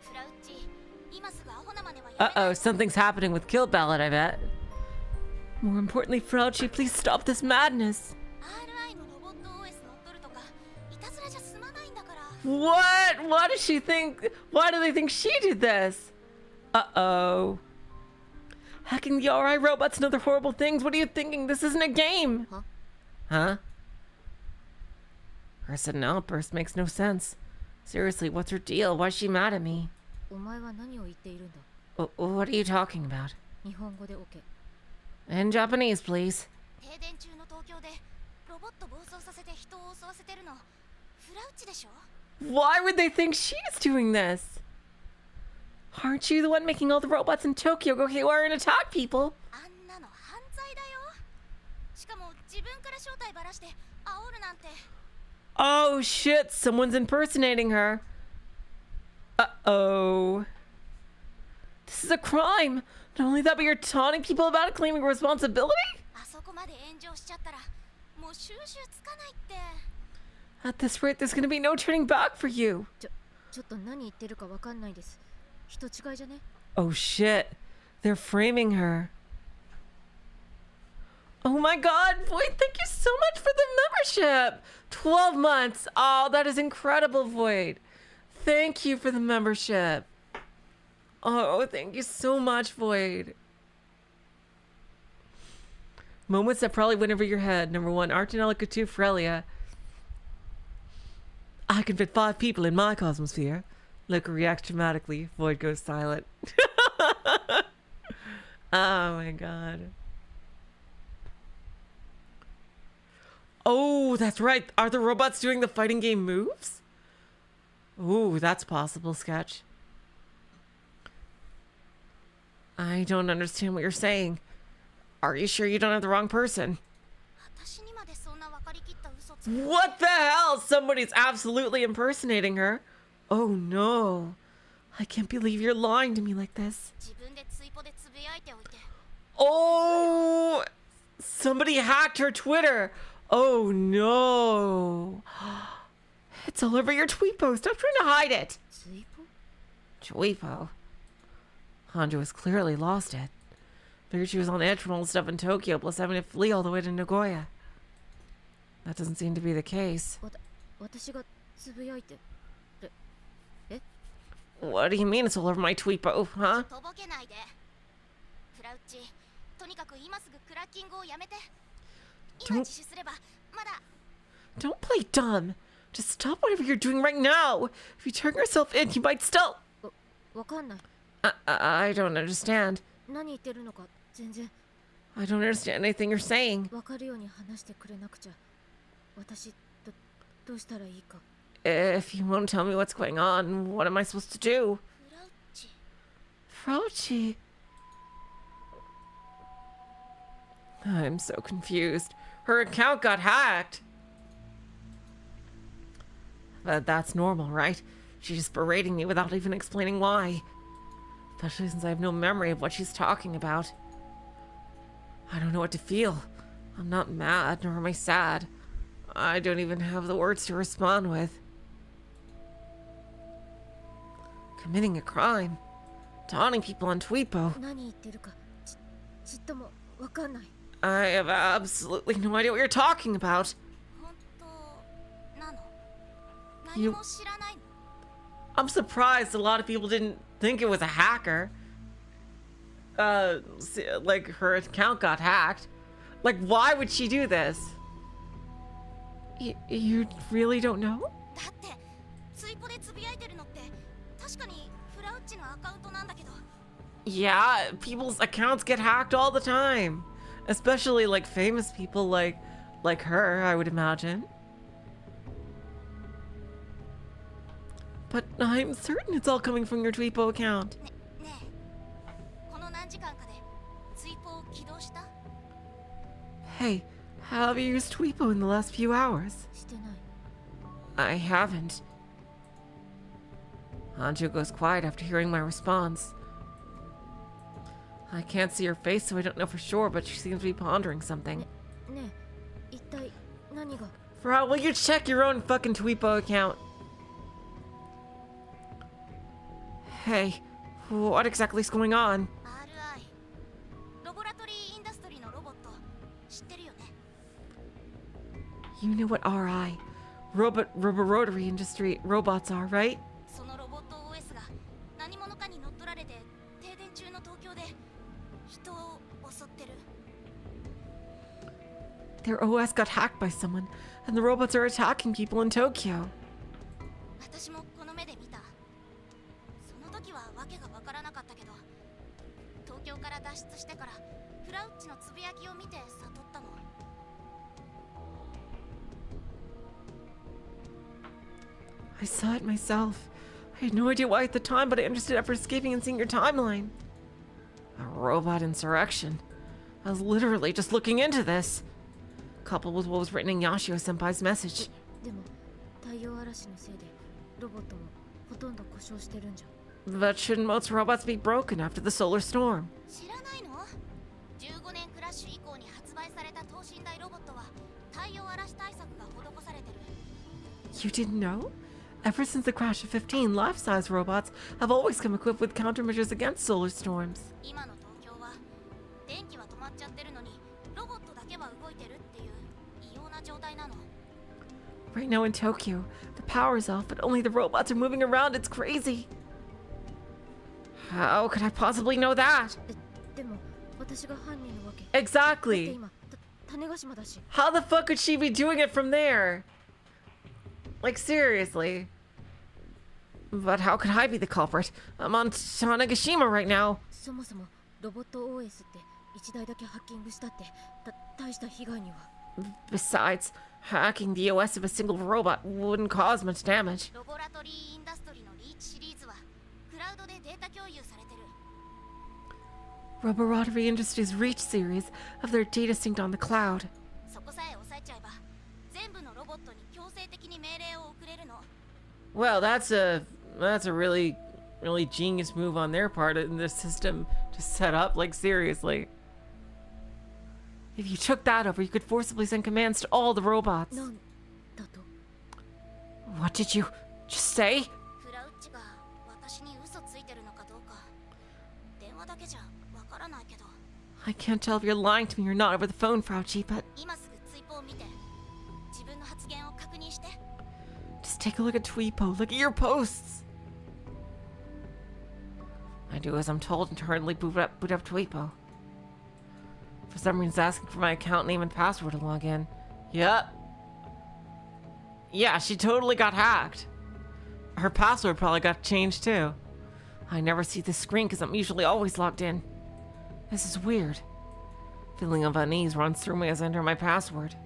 フラウッチ今すぐアホなまねはやめ Uh-oh, something's happening with Kill Ballad, I bet. More importantly, Frauchi, please stop this madness. RI のロボット OS 乗っ取るとかいたずらじゃ済まないんだから What? Why does she think? Why do they think she did this? Uh-oh. Hacking the RI robots and other horrible things. What are you thinking? This isn't a game. Huh? Her sudden outburst makes no sense. Seriously, what's her deal? Why's she mad at me? お前は何を言っているんだ？ What are you talking about? 日本語で OK。 In Japanese, please. 停電中の東京でロボット暴走させて人を襲わせてるのフラウチでしょ Why would they think she's doing this? Aren't you the one making all the robots in Tokyo go haywire and attack people? あんなの犯罪だよしかも自分から正体ばらして煽るなんて Oh shit, someone's impersonating her. Uh-oh. This is a crime. Not only that, but you're taunting people about it, claiming responsibility? あそこまで炎上しちゃったらもう収拾つかないって At this rate, there's gonna be no turning back for you. ちょっと何言ってるかわかんないです。人違いじゃね？ Oh shit. They're framing her. Oh my god, Void, thank you so much for the membership. 12 months. Oh, that is incredible, Void. Thank you for the membership. Oh, thank you so much, Void. Moments that probably went over your head. Number 1, Artanelica 2, Frelia. I can fit 5 people in my cosmosphere. Look reacts dramatically. Void goes silent. Oh my god. Oh, that's right. Are the robots doing the fighting game moves? Ooh, that's possible, Sketch. I don't understand what you're saying. Are you sure you don't have the wrong person? 私にまでそんな分かりきった嘘つ What the hell? Somebody's absolutely impersonating her. Oh no. I can't believe you're lying to me like this. 自分でツイポでつぶやいておいて Oh! Somebody hacked her Twitter. Oh no. It's all over your tweet post. Stop trying to hide it. ツイポ？ Tweepo. Hanjo has clearly lost it. Figured she was on edge from all the stuff in Tokyo, plus having to flee all the way to Nagoya. That doesn't seem to be the case. 私がつぶやいて。 What do you mean it's all over my Tweepo, huh? とぼけないでフラウチとにかく今すぐクラッキングをやめて今自首すればまだ Don't play dumb. Just stop whatever you're doing right now. If you turn yourself in, you might still... わかんない。 I don't understand. 何言ってるのか全然 I don't understand anything you're saying. わかるように話してくれなくちゃ。私どうしたらいいか。 If you won't tell me what's going on, what am I supposed to do? フラウチ Frauchi. I'm so confused. Her account got hacked. But that's normal, right? She's just berating me without even explaining why. Especially since I have no memory of what she's talking about. I don't know what to feel. I'm not mad, nor am I sad. I don't even have the words to respond with. Committing a crime. Taunting people on Tweepo. 何言ってるかちっともわかんない。 I have absolutely no idea what you're talking about. 本当なの You- 何も知らないの I'm surprised a lot of people didn't think it was a hacker. Like her account got hacked. Like, why would she do this? You really don't know? だってツイポでつぶやいてるのって確かにフラウチのアカウントなんだけど Yeah, people's accounts get hacked all the time. Especially like famous people like her, I would imagine. But I'm certain it's all coming from your Tweepo account. ねえを起動した？ Hey, have you used Tweepo in the last few hours? してない。 I haven't. Hanjo goes quiet after hearing my response. I can't see her face, so I don't know for sure, but she seems to be pondering something. ねえ、一体何が？ Frau, will you check your own fucking Tweepo account? Hey, what exactly is going on? RI ロボラトリーインダストリーのロボット知ってるよね？ You know what RI, rotary industry robots are, right? そのロボット OS が何者かに乗っ取られて停電中の東京で人を襲ってる。 Their OS got hacked by someone, and the robots are attacking people in Tokyo. 私もこの目で見た。その時はわけがわからなかったけど、東京から脱出してからフラウッチのつぶやきを見て悟ったの。 I saw it myself. I had no idea why at the time, but I understood after escaping and seeing your timeline. A robot insurrection. I was literally just looking into this. Coupled with what was written in Yashio-senpai's message. でも太陽嵐のせいでロボットもほとんど故障してるんじゃ。 But shouldn't most robots be broken after the solar storm? 知らないの？15年クラッシュ以降に発売された等身大ロボットは太陽嵐対策が施されてる。 You didn't know? Ever since the crash of 15, life-size robots have always come equipped with countermeasures against solar storms. 今の東京は電気は止まっちゃってるのにロボットだけは動いてるっていう異様な状態なの。 Right now in Tokyo, the power is off, but only the robots are moving around. It's crazy. How could I possibly know that? でも私が犯人のわけ。 Exactly. 今種子島だし。 How the fuck could she be doing it from there? Like, seriously. But how could I be the culprit? I'm on Tanegashima right now. そもそもロボット OS って一台だけハッキングしたって大した被害には。 Besides, hacking the OS of a single robot wouldn't cause much damage. ロボラトリーインダストリーのリーチシリーズはクラウドでデータ共有されてる。 Robotics Industries' Reach series of their data synced on the cloud. そこさえ押さえちゃえば全部のロボットに強制的に命令を送れるの。 Well, that's a really genius move on their part in this system to set up. Like, seriously. If you took that over, you could forcibly send commands to all the robots. なんだと？ What did you just say? フラウッチが私に嘘ついてるのかどうか電話だけじゃわからないけど。 I can't tell if you're lying to me or not over the phone, Frauchi, but 今すぐツイポを見て自分の発言を確認して。 just take a look at Tweepo. Look at your posts. I do as I'm told and hurriedly boot up Tweepo. For some reason, it's asking for my account name and password to log in. Yep. Yeah, she totally got hacked. Her password probably got changed too. I never see this screen because I'm usually always logged in. This is weird. Feeling of unease runs through me as I enter my password.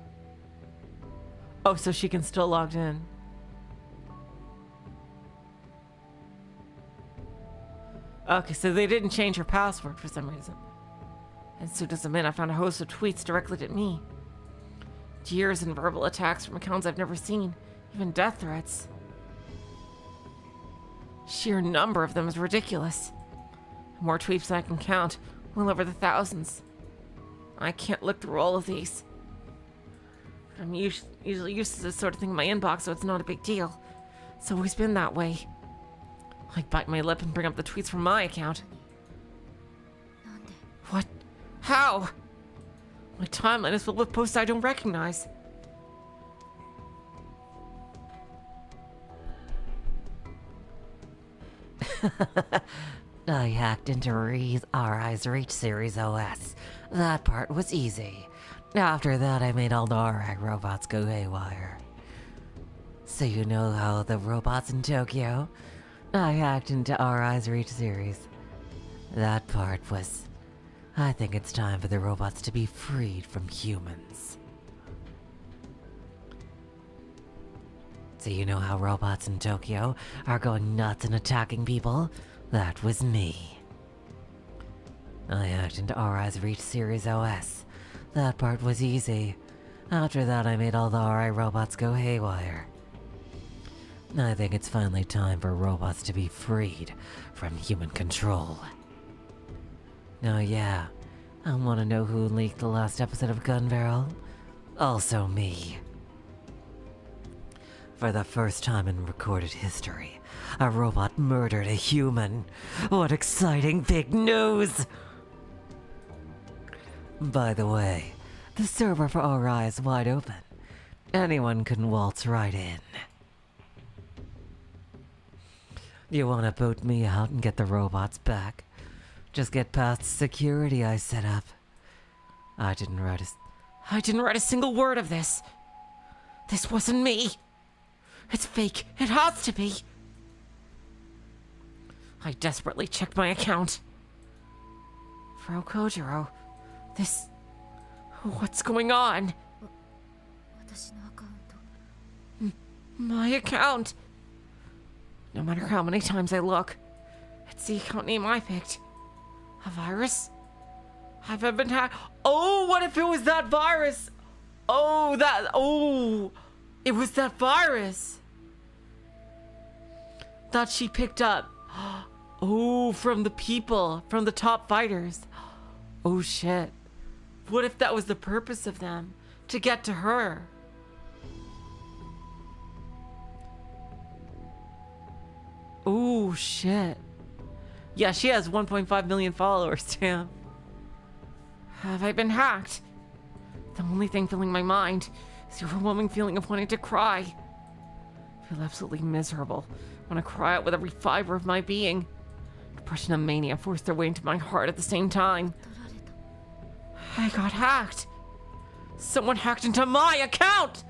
Oh, so she can still log in. Okay, so they didn't change her password for some reason. And so doesn't mean I found a host of tweets directed at me. Jeers and verbal attacks from accounts I've never seen, even death threats. Sheer number of them is ridiculous. More tweets than I can count, well over the thousands. I can't look through all of these. I'm usually used to this sort of thing in my inbox, so it's not a big deal. It's always been that way. I bite my lip and bring up the tweets from my account. なんで？ What? How? My timeline is filled with posts I don't recognize. I hacked into RI's Reach Series OS. That part was easy. After that, I made all the RI robots go haywire. So you know how the robots in Tokyo? I hacked into RI's Reach Series. That part was... I think it's time for the robots to be freed from humans. So you know how robots in Tokyo are going nuts and attacking people? That was me. I hacked into RI's Reach Series OS. That part was easy. After that, I made all the RI robots go haywire. I think it's finally time for robots to be freed from human control. Oh yeah, I want to know who leaked the last episode of Gunvarrel? Also me. For the first time in recorded history, a robot murdered a human. What exciting big news! By the way, the server for RI is wide open. Anyone can waltz right in. You want to boot me out and get the robots back? Just get past security I set up. I didn't write a single word of this. This wasn't me. It's fake. It has to be. I desperately checked my account. Frau Kojiro, what's going on? My account. No matter how many times I look, it's the account name I picked. A virus? Have I been hacked? Oh, what if it was that virus? It was that virus that she picked up. Oh, from the people, from the top fighters. Oh shit. What if that was the purpose of them? To get to her? Oh shit. Yeah, she has 1.5 million followers, damn. Have I been hacked? The only thing filling my mind is the overwhelming feeling of wanting to cry. I feel absolutely miserable. I want to cry out with every fiber of my being. Depression and mania forced their way into my heart at the same time. I got hacked. Someone hacked into my account!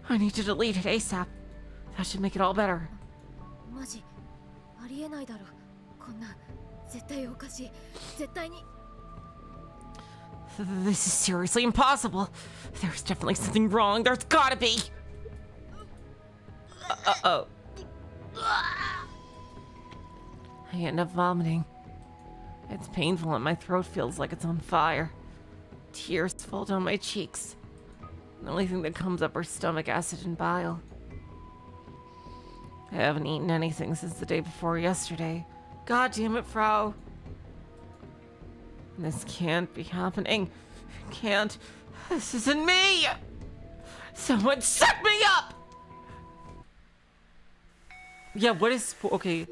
I need to delete it ASAP. That should make it all better. This is seriously impossible. There's definitely something wrong. There's gotta be. Uh-oh. I end up vomiting. It's painful and my throat feels like it's on fire. Tears fall down my cheeks. The only thing that comes up are stomach acid and bile. I haven't eaten anything since the day before yesterday. God damn it, Frau. This can't be happening. It can't. This isn't me! Someone suck me up! Yeah, what is... Okay.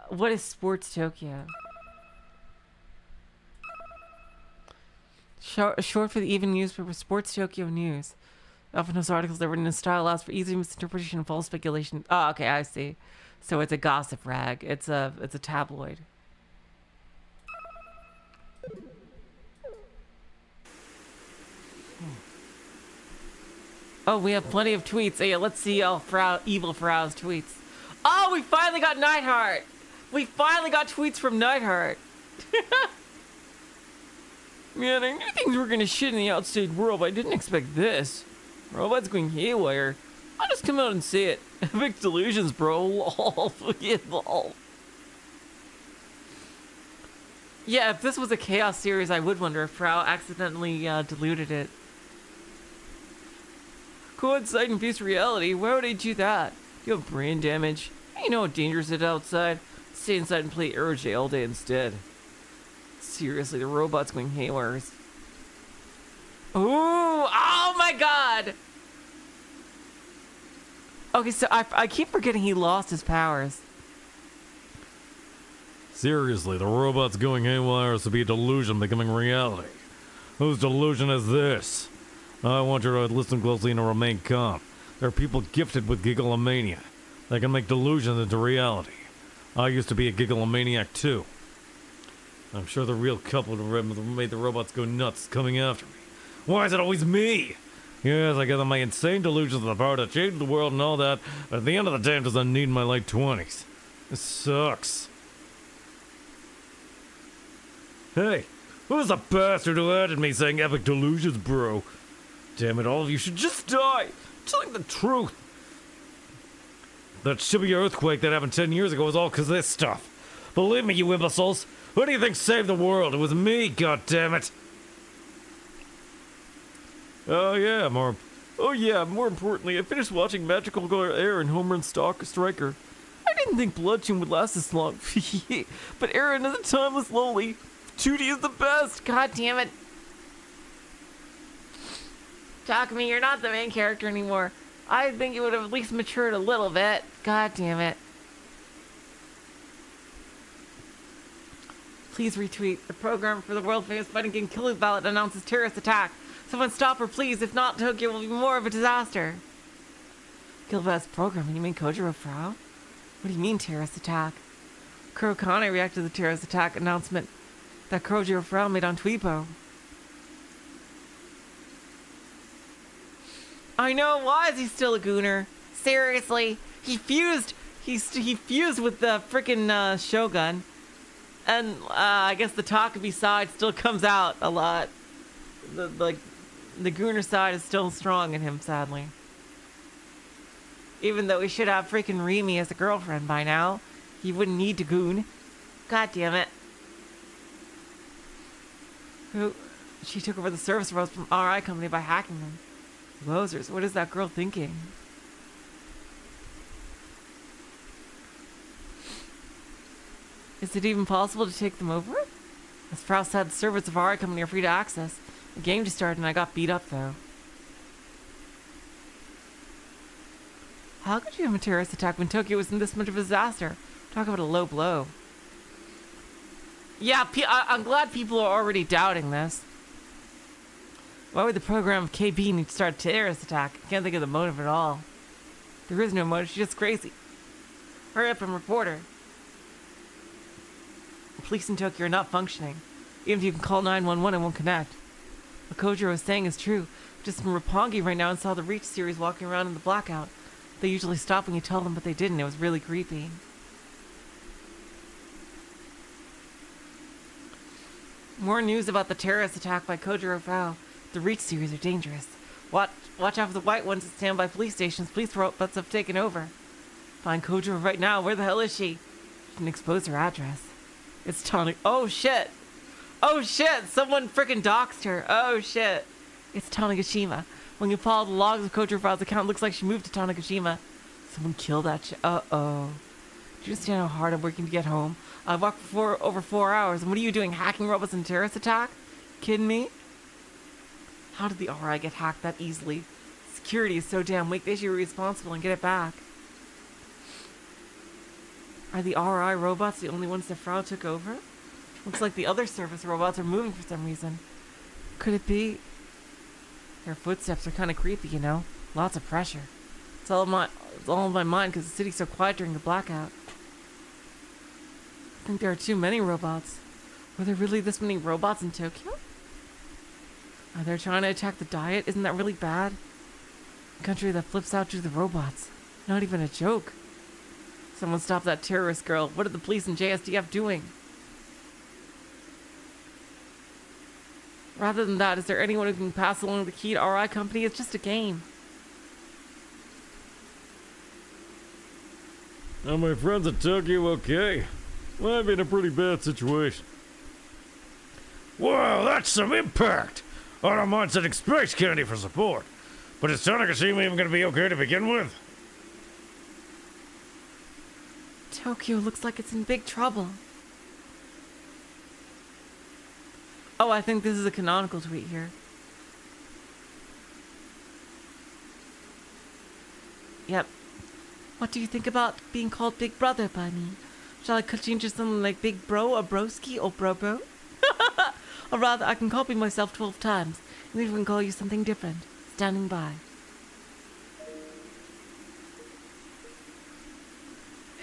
What is Sports Tokyo? Short for the even newspaper Sports Tokyo News. Often has articles that are written in style allows for easy misinterpretation and false speculation. Oh, okay, I see. So it's a gossip rag. It's a tabloid. Oh, we have plenty of tweets. Oh, yeah, let's see Evil Frau's tweets. Oh, we finally got Nightheart! We finally got tweets from Nightheart. Man, I knew things were gonna shit in the outside world, but I didn't expect this. Robots going haywire. I'll just come out and say it. Epic delusions, bro. Lol. Lol. Yeah, if this was a chaos series, I would wonder if Frau accidentally diluted it. Coincide and face reality? Why would I do that? You have brain damage. You know how dangerous it is outside. Stay inside and play RJ all day instead. Seriously, the robot's going haywire. Ooh! Oh my god! Okay, so I keep forgetting he lost his powers. Seriously, the robot's going haywire is to be a delusion becoming reality. Whose delusion is this? I want you to listen closely and to remain calm. There are people gifted with gigglomania. They can make delusions into reality. I used to be a gigglomaniac too. I'm sure the real couple who made the robots go nuts is coming after me. Why is it always me? Yes, I give them my insane delusions of the power to change the world and all that, but at the end of the day, it doesn't need my late 20s. This sucks. Hey, who's the bastard who added me saying epic delusions, bro? Damn it, all of you should just die. Telling the truth. That Shibuya earthquake that happened 10 years ago was all because of this stuff. Believe me, you imbeciles. Who do you think saved the world? It was me, goddammit. Oh yeah, more importantly, I finished watching Magical Girl Air and Home Run Striker. I didn't think Bloodstone would last this long. But Aaron is a timeless lowly. 2D is the best. God damn it. Takumi, you're not the main character anymore. I think you would have at least matured a little bit. God damn it. Please retweet. The program for the world famous fighting game Killing Ballot announces terrorist attack. Someone stop her, please. If not, Tokyo will be more of a disaster. Gilbad's program, you mean Kojiro Frau? What do you mean terrorist attack? Kurokane reacted to the terrorist attack announcement that Kojiro Frau made on Twipo. I know, why is he still a gooner? Seriously, he fused with the frickin' Shogun. And I guess the Takumi side still comes out a lot. The gooner side is still strong in him, sadly. Even though he should have freaking Rimi as a girlfriend by now, he wouldn't need to goon. God damn it. She took over the service roles from RI Company by hacking them. Wowzers, what is that girl thinking? Is it even possible to take them over? As Frau said, the servers of RI Company are free to access. The game just started and I got beat up though. How could you have a terrorist attack when Tokyo was in this much of a disaster? Talk about a low blow. Yeah, I'm glad people are already doubting this. Why would the program of KB need to start a terrorist attack? I can't think of the motive at all. There is no motive, she's just crazy. Hurry up and report her. The police in Tokyo are not functioning. Even if you can call 911, it won't connect. What Kojiro is saying is true. Just in Roppongi right now and saw the Reach series walking around in the blackout. They usually stop when you tell them, but they didn't. It was really creepy. More news about the terrorist attack by Kojiro Frau. The Reach series are dangerous. Watch out for the white ones at standby police stations. Police robots have taken over. Find Kojiro right now. Where the hell is she? You can expose her address. It's Tana. Oh shit! Oh shit! Someone freaking doxed her. Oh shit! It's Tanegashima. When you follow the logs of Kojiro Frau's account, it looks like she moved to Tanegashima. Someone killed that shit. Uh-oh. Do you understand how hard I'm working to get home? I've walked for over 4 hours, and what are you doing, hacking robots in terrorist attack? Kidding me? How did the RI get hacked that easily? Security is so damn weak, they should be responsible and get it back. Are the RI robots the only ones that Frau took over? Looks like the other service robots are moving for some reason. Could it be? Their footsteps are kind of creepy, you know? Lots of pressure. It's all in my mind because the city's so quiet during the blackout. I think there are too many robots. Were there really this many robots in Tokyo? Are they trying to attack the Diet? Isn't that really bad? A country that flips out due to the robots. Not even a joke. Someone stop that terrorist girl. What are the police and JSDF doing? Rather than that, is there anyone who can pass along the key to RI Company? It's just a game. Are my friends at Tokyo okay? Well, I've been in a pretty bad situation. Wow, that's some impact! I don't mind sending space candy for support. But is Tanegashima even going to be okay to begin with? Tokyo looks like it's in big trouble. Oh, I think this is a canonical tweet here. Yep. What do you think about being called Big Brother by me? Shall I change to something like Big Bro or Broski or Bro? Or rather, I can copy myself 12 times and even call you something different. Standing by.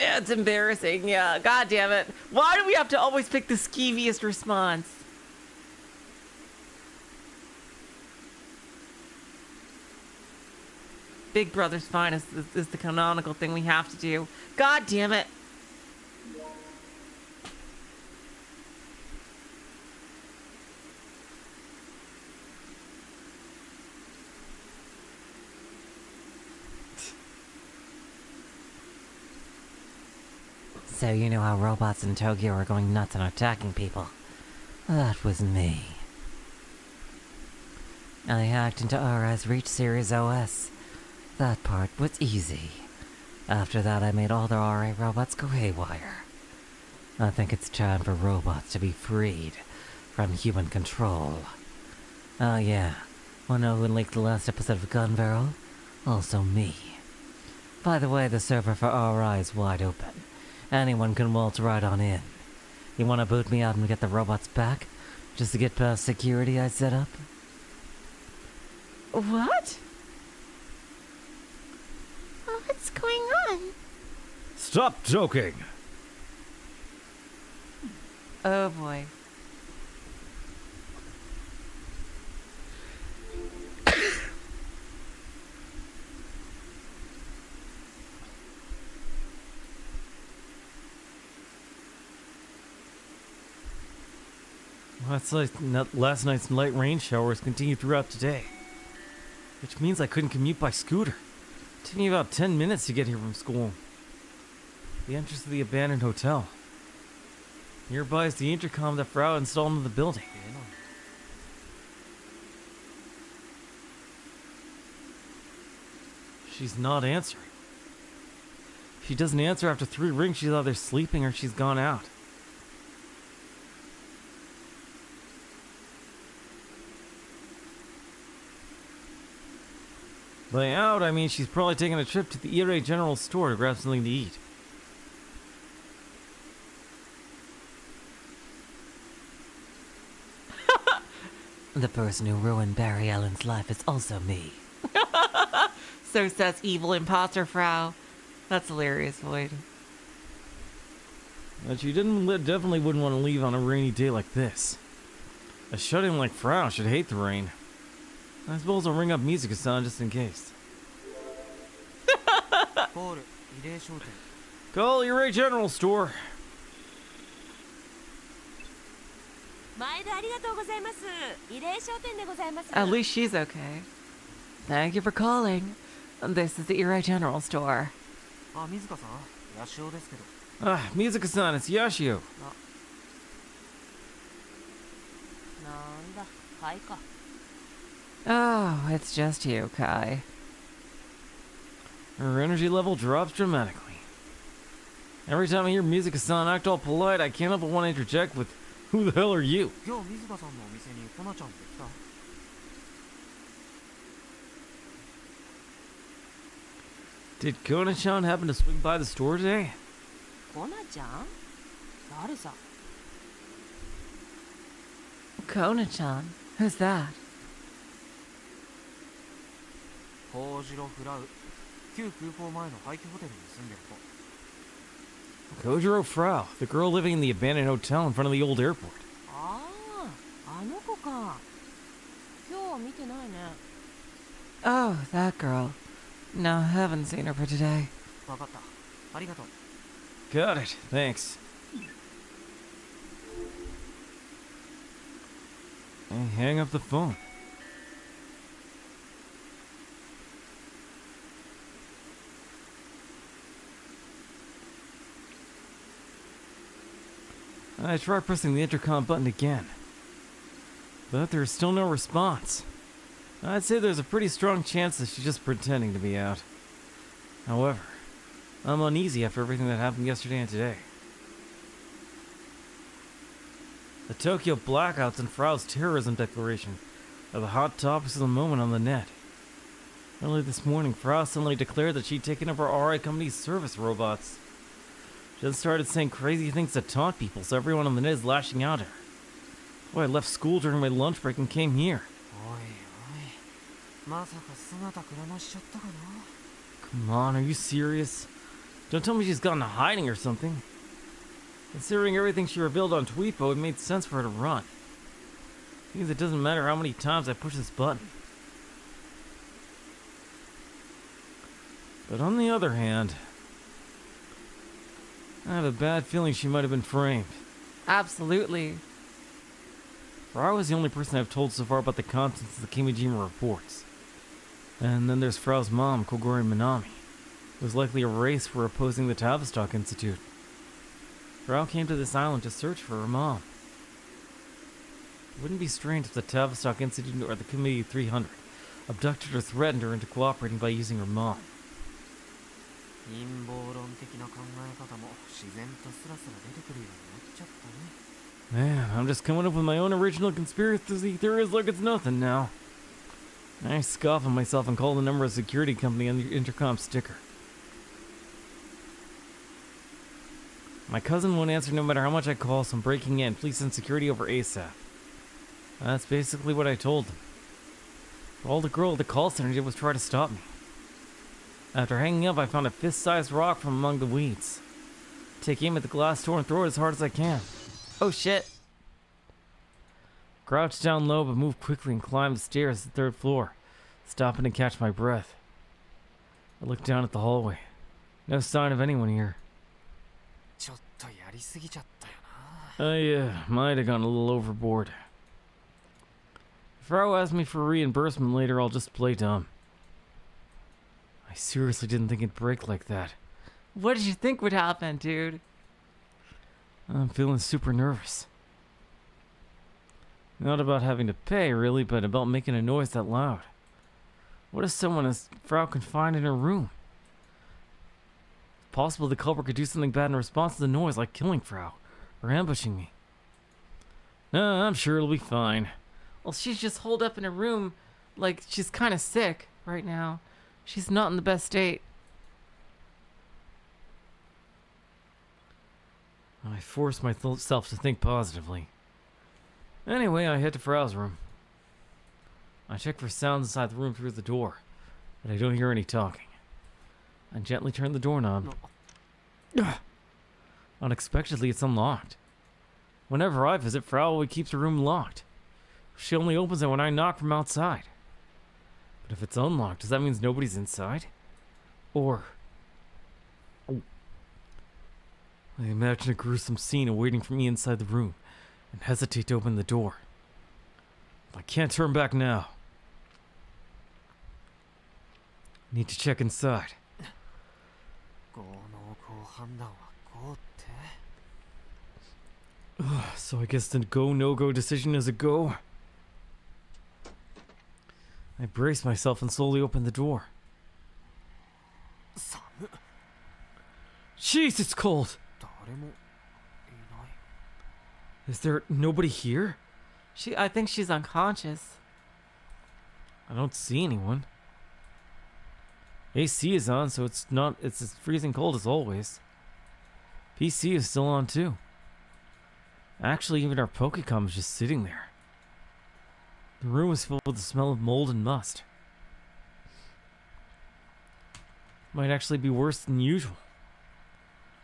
Yeah, it's embarrassing, yeah. God damn it. Why do we have to always pick the skeeviest response? Big Brother's fine is the canonical thing we have to do. God damn it. So you know how robots in Tokyo are going nuts and attacking people. That was me. I hacked into RI's Reach Series OS. That part was easy. After that, I made all the RI robots go haywire. I think it's time for robots to be freed from human control. Oh yeah, wanna know who leaked the last episode of Gunvarrel? Also me. By the way, the server for RI is wide open. Anyone can waltz right on in. You wanna boot me out and get the robots back? Just to get past security I set up? What? What's going on? Stop joking! Oh boy. That's like last night's light rain showers continued throughout today. Which means I couldn't commute by scooter. It took me about 10 minutes to get here from school. The entrance to the abandoned hotel. Nearby is the intercom that Frau installed in the building. She's not answering. If she doesn't answer after 3 rings, she's either sleeping or she's gone out. By out, I mean she's probably taking a trip to the Ire General Store to grab something to eat. The person who ruined Barry Allen's life is also me. So says evil imposter Frau. That's hilarious, Void. But she definitely wouldn't want to leave on a rainy day like this. A shut-in like Frau should hate the rain. I suppose I'll ring up Musica-san just in case. Call your Ray General Store. At least she's okay. Thank you for calling. This is the Ire General Store. Musica-san, it's Yashio. Oh, it's just you, Kai. Her energy level drops dramatically. Every time I hear Musica-san act all polite, I can't help but want to interject with, "Who the hell are you?" Did Kona-chan happen to swing by the store today? Kona-chan? Who's that? Kojiro Frau, the girl living in the abandoned hotel in front of the old airport. Oh, that girl. No, haven't seen her for today. Got it, thanks. And hang up the phone. I tried pressing the intercom button again, but there's still no response. I'd say there's a pretty strong chance that she's just pretending to be out. However, I'm uneasy after everything that happened yesterday and today. The Tokyo blackouts and Frau's terrorism declaration are the hot topics of the moment on the net. Early this morning, Frau suddenly declared that she'd taken over RI Company's service robots. She then started saying crazy things to taunt people, so everyone on the net is lashing out at her. So I left school during my lunch break and came here. Come on, are you serious? Don't tell me she's gone into hiding or something. Considering everything she revealed on Tweepo, it made sense for her to run. Means it doesn't matter how many times I push this button. But on the other hand, I have a bad feeling she might have been framed. Absolutely. Frau was the only person I've told so far about the contents of the Kimijima reports. And then there's Frau's mom, Kogori Minami, who's likely erased for opposing the Tavistock Institute. Frau came to this island to search for her mom. It wouldn't be strange if the Tavistock Institute or the Committee 300 abducted or threatened her into cooperating by using her mom. 陰謀論的な考え方も自然とスラスラ出てくるようになっちゃったね。 Man, I'm just coming up with my own original conspiracy theories like it's nothing now. I scoff at myself and call the number of security company on the intercom sticker. My cousin won't answer no matter how much I call, so I'm breaking in. Please send security over ASAP. That's basically what I told them. All the girl at the call center did was try to stop me. After hanging up, I found a fist-sized rock from among the weeds. Take aim at the glass door and throw it as hard as I can. Oh shit! Crouch down low, but move quickly and climb the stairs to the 3rd floor, stopping to catch my breath. I look down at the hallway. No sign of anyone here. ちょっとやりすぎちゃったよな。 I might have gone a little overboard. If Frau asks me for reimbursement later, I'll just play dumb. I seriously didn't think it'd break like that. What did you think would happen, dude? I'm feeling super nervous. Not about having to pay, really, but about making a noise that loud. What if someone as Frau can find in her room? It's possible the culprit could do something bad in response to the noise, like killing Frau, or ambushing me. No, I'm sure it'll be fine. Well, she's just holed up in a room like she's kind of sick right now. She's not in the best state. I force myself to think positively. Anyway, I head to Frau's room. I check for sounds inside the room through the door, but I don't hear any talking. I gently turn the doorknob. Unexpectedly, it's unlocked. Whenever I visit, Frau always keeps her room locked. She only opens it when I knock from outside. But if it's unlocked, does that mean nobody's inside? Or... Oh. I imagine a gruesome scene awaiting for me inside the room, and hesitate to open the door. I can't turn back now. Need to check inside. 合濃厚判断はこうって。 So I guess the go, no-go decision is a go. I brace myself and slowly open the door. 寒っ。 Jeez, it's cold! 誰もいない。 Is there nobody here? I think she's unconscious. I don't see anyone. AC is on, so it's as freezing cold as always. PC is still on too. Actually, even our Pokecom is just sitting there. The room is filled with the smell of mold and must. Might actually be worse than usual.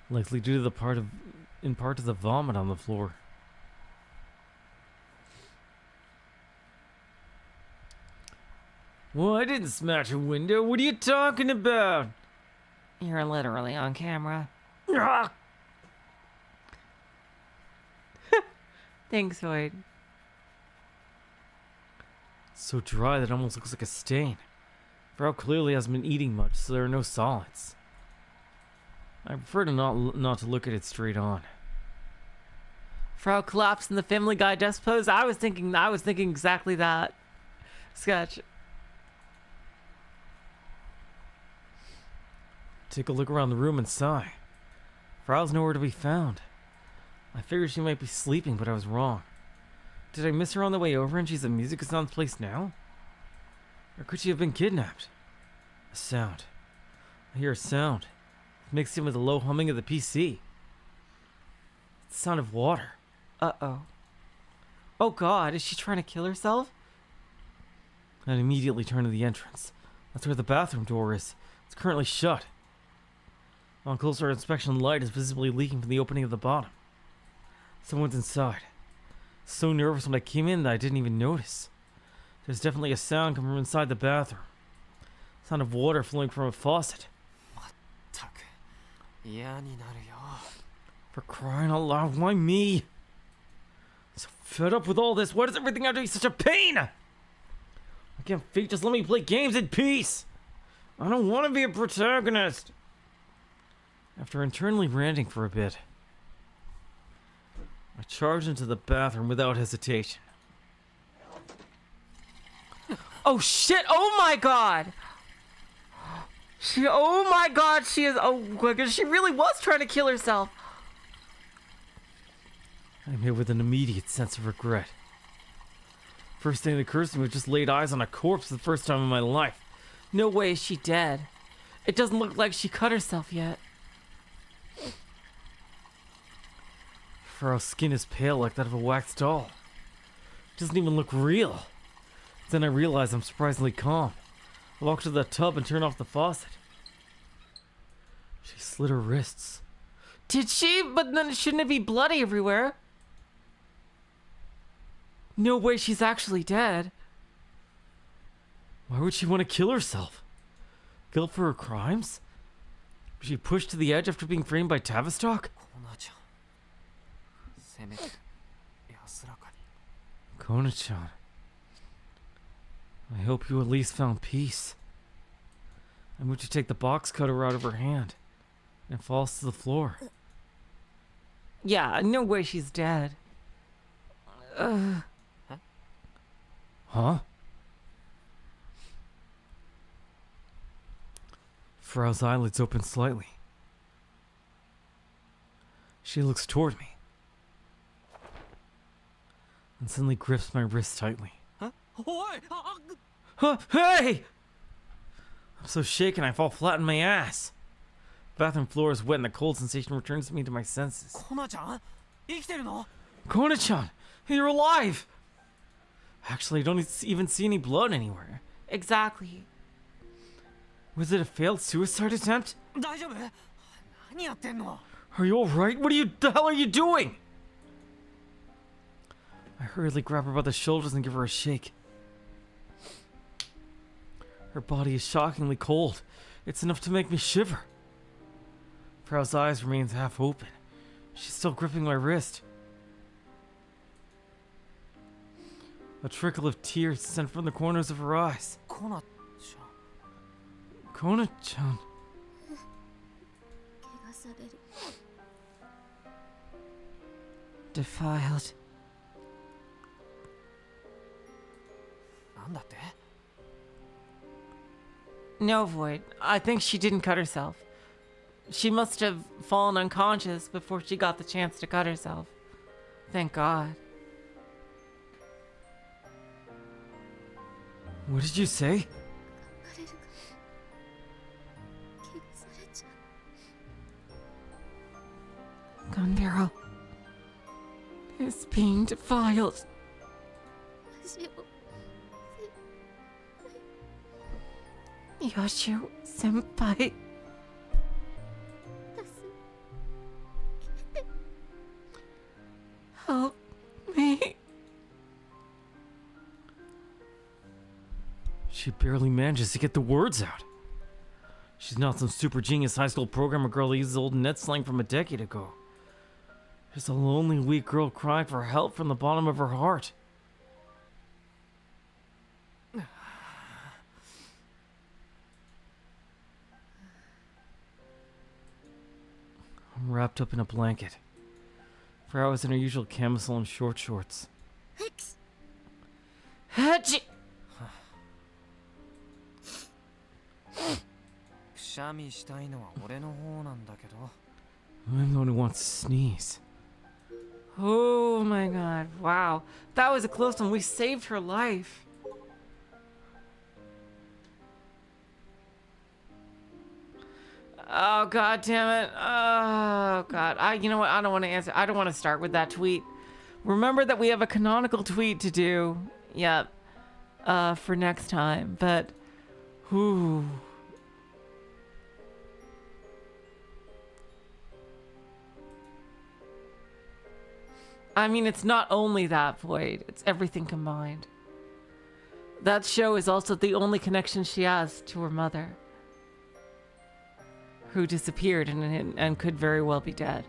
Likely due to in part to the vomit on the floor. Well, I didn't smash a window. What are you talking about? You're literally on camera. Thanks, Void. So dry that it almost looks like a stain. Frau clearly hasn't been eating much, so there are no solids. I prefer to not to look at it straight on. Frau collapsed in the Family Guy desk pose. I was thinking exactly that. Sketch. Take a look around the room and sigh. Frau's nowhere to be found. I figured she might be sleeping, but I was wrong. Did I miss her on the way over and she's at Music-a-Son's place now? Or could she have been kidnapped? A sound. I hear a sound. Mixed in with the low humming of the PC. It's the sound of water. Uh-oh. Oh god, is she trying to kill herself? I immediately turn to the entrance. That's where the bathroom door is. It's currently shut. On closer inspection, light is visibly leaking from the opening at the bottom. Someone's inside. So nervous when I came in that I didn't even notice. There's definitely a sound coming from inside the bathroom. Sound of water flowing from a faucet. まったく嫌になるよ。 For crying out loud, why me? I'm so fed up with all this. Why does everything have to be such a pain? I can't fate just let me play games in peace. I don't want to be a protagonist. After internally ranting for a bit, I charged into the bathroom without hesitation. Oh shit! Oh my god! Oh my god, she is. Oh my god, she really was trying to kill herself. I'm hit with an immediate sense of regret. First thing that occurs to me was just laid eyes on a corpse for the first time in my life. No way is she dead. It doesn't look like she cut herself yet. Frau's skin is pale like that of a wax doll. It doesn't even look real. Then I realize I'm surprisingly calm. I walk to the tub and turn off the faucet. She slit her wrists. Did she? But then shouldn't it be bloody everywhere? No way she's actually dead. Why would she want to kill herself? Guilt for her crimes? Was she pushed to the edge after being framed by Tavistock? せめて安らかに。 Kona-chan. I hope you at least found peace. I moved to take the box cutter out of her hand and falls to the floor. Yeah, no way she's dead. Huh? Frau's eyelids open slightly. She looks toward me and suddenly grips my wrist tightly. Huh? Hey! I'm so shaken I fall flat on my ass. The bathroom floor is wet and the cold sensation returns me to my senses. コナちゃん生きてるの？ Kona-chan, you're alive! Actually, I don't even see any blood anywhere. Exactly. Was it a failed suicide attempt? 大丈夫？何やってんの？ Are you alright? The hell are you doing? I hurriedly grab her by the shoulders and give her a shake. Her body is shockingly cold. It's enough to make me shiver. Frau's eyes remain half open. She's still gripping my wrist. A trickle of tears sent from the corners of her eyes. コナち Kona-chan. 怪我される。 Defiled. ゃん。なんだって？ No, Void. I think she didn't cut herself. She must have fallen unconscious before she got the chance to cut herself. Thank God. What did you say? 頑張れるか怪我されちゃう。 Gunvarrel is being defiled. 足を Yoshu senpai. Help me. She barely manages to get the words out. She's not some super genius high school programmer girl that uses old net slang from a decade ago. She's a lonely, weak girl crying for help from the bottom of her heart. I'm wrapped up in a blanket. Frau is in her usual camisole and short shorts. Hachi! くしゃみしたいのは俺の方なんだけど。 I'm the one who wants to sneeze. Oh my God. Wow. That was a close one. We saved her life. Oh God damn it. Oh God. You know what? I don't want to answer. I don't want to start with that tweet. Remember that we have a canonical tweet to do. Yep. For next time. But whew. I mean, it's not only that, Void. It's everything combined. That show is also the only connection she has to her mother, who disappeared and could very well be dead.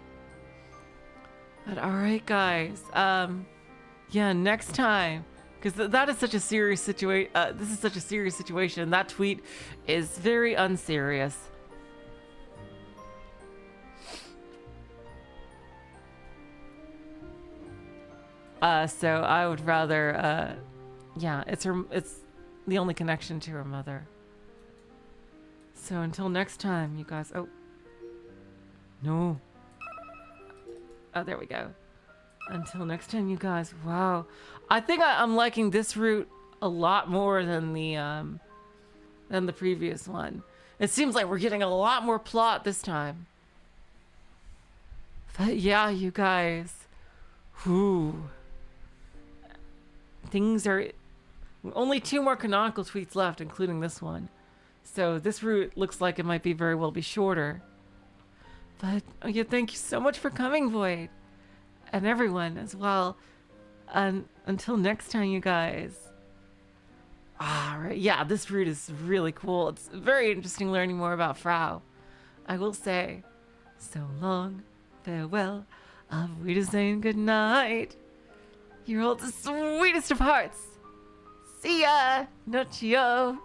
But all right, guys. Yeah, next time, because that is such a serious situation. This is such a serious situation. That tweet is very unserious. So I would rather, yeah, it's the only connection to her mother. So until next time, you guys. Oh. No. Oh, there we go. Until next time, you guys. Wow. I think I'm liking this route a lot more than the previous one. It seems like we're getting a lot more plot this time. But yeah, you guys. Whew. Things are... Only 2 more canonical tweets left, including this one. So this route looks like it might be very well be shorter. But yeah, thank you so much for coming, Void. And everyone as well. And until next time, you guys. Alright, yeah, this route is really cool. It's very interesting learning more about Frau. I will say, so long, farewell, auf Wiedersehen, good night. You're all the sweetest of hearts. See ya, Nochio.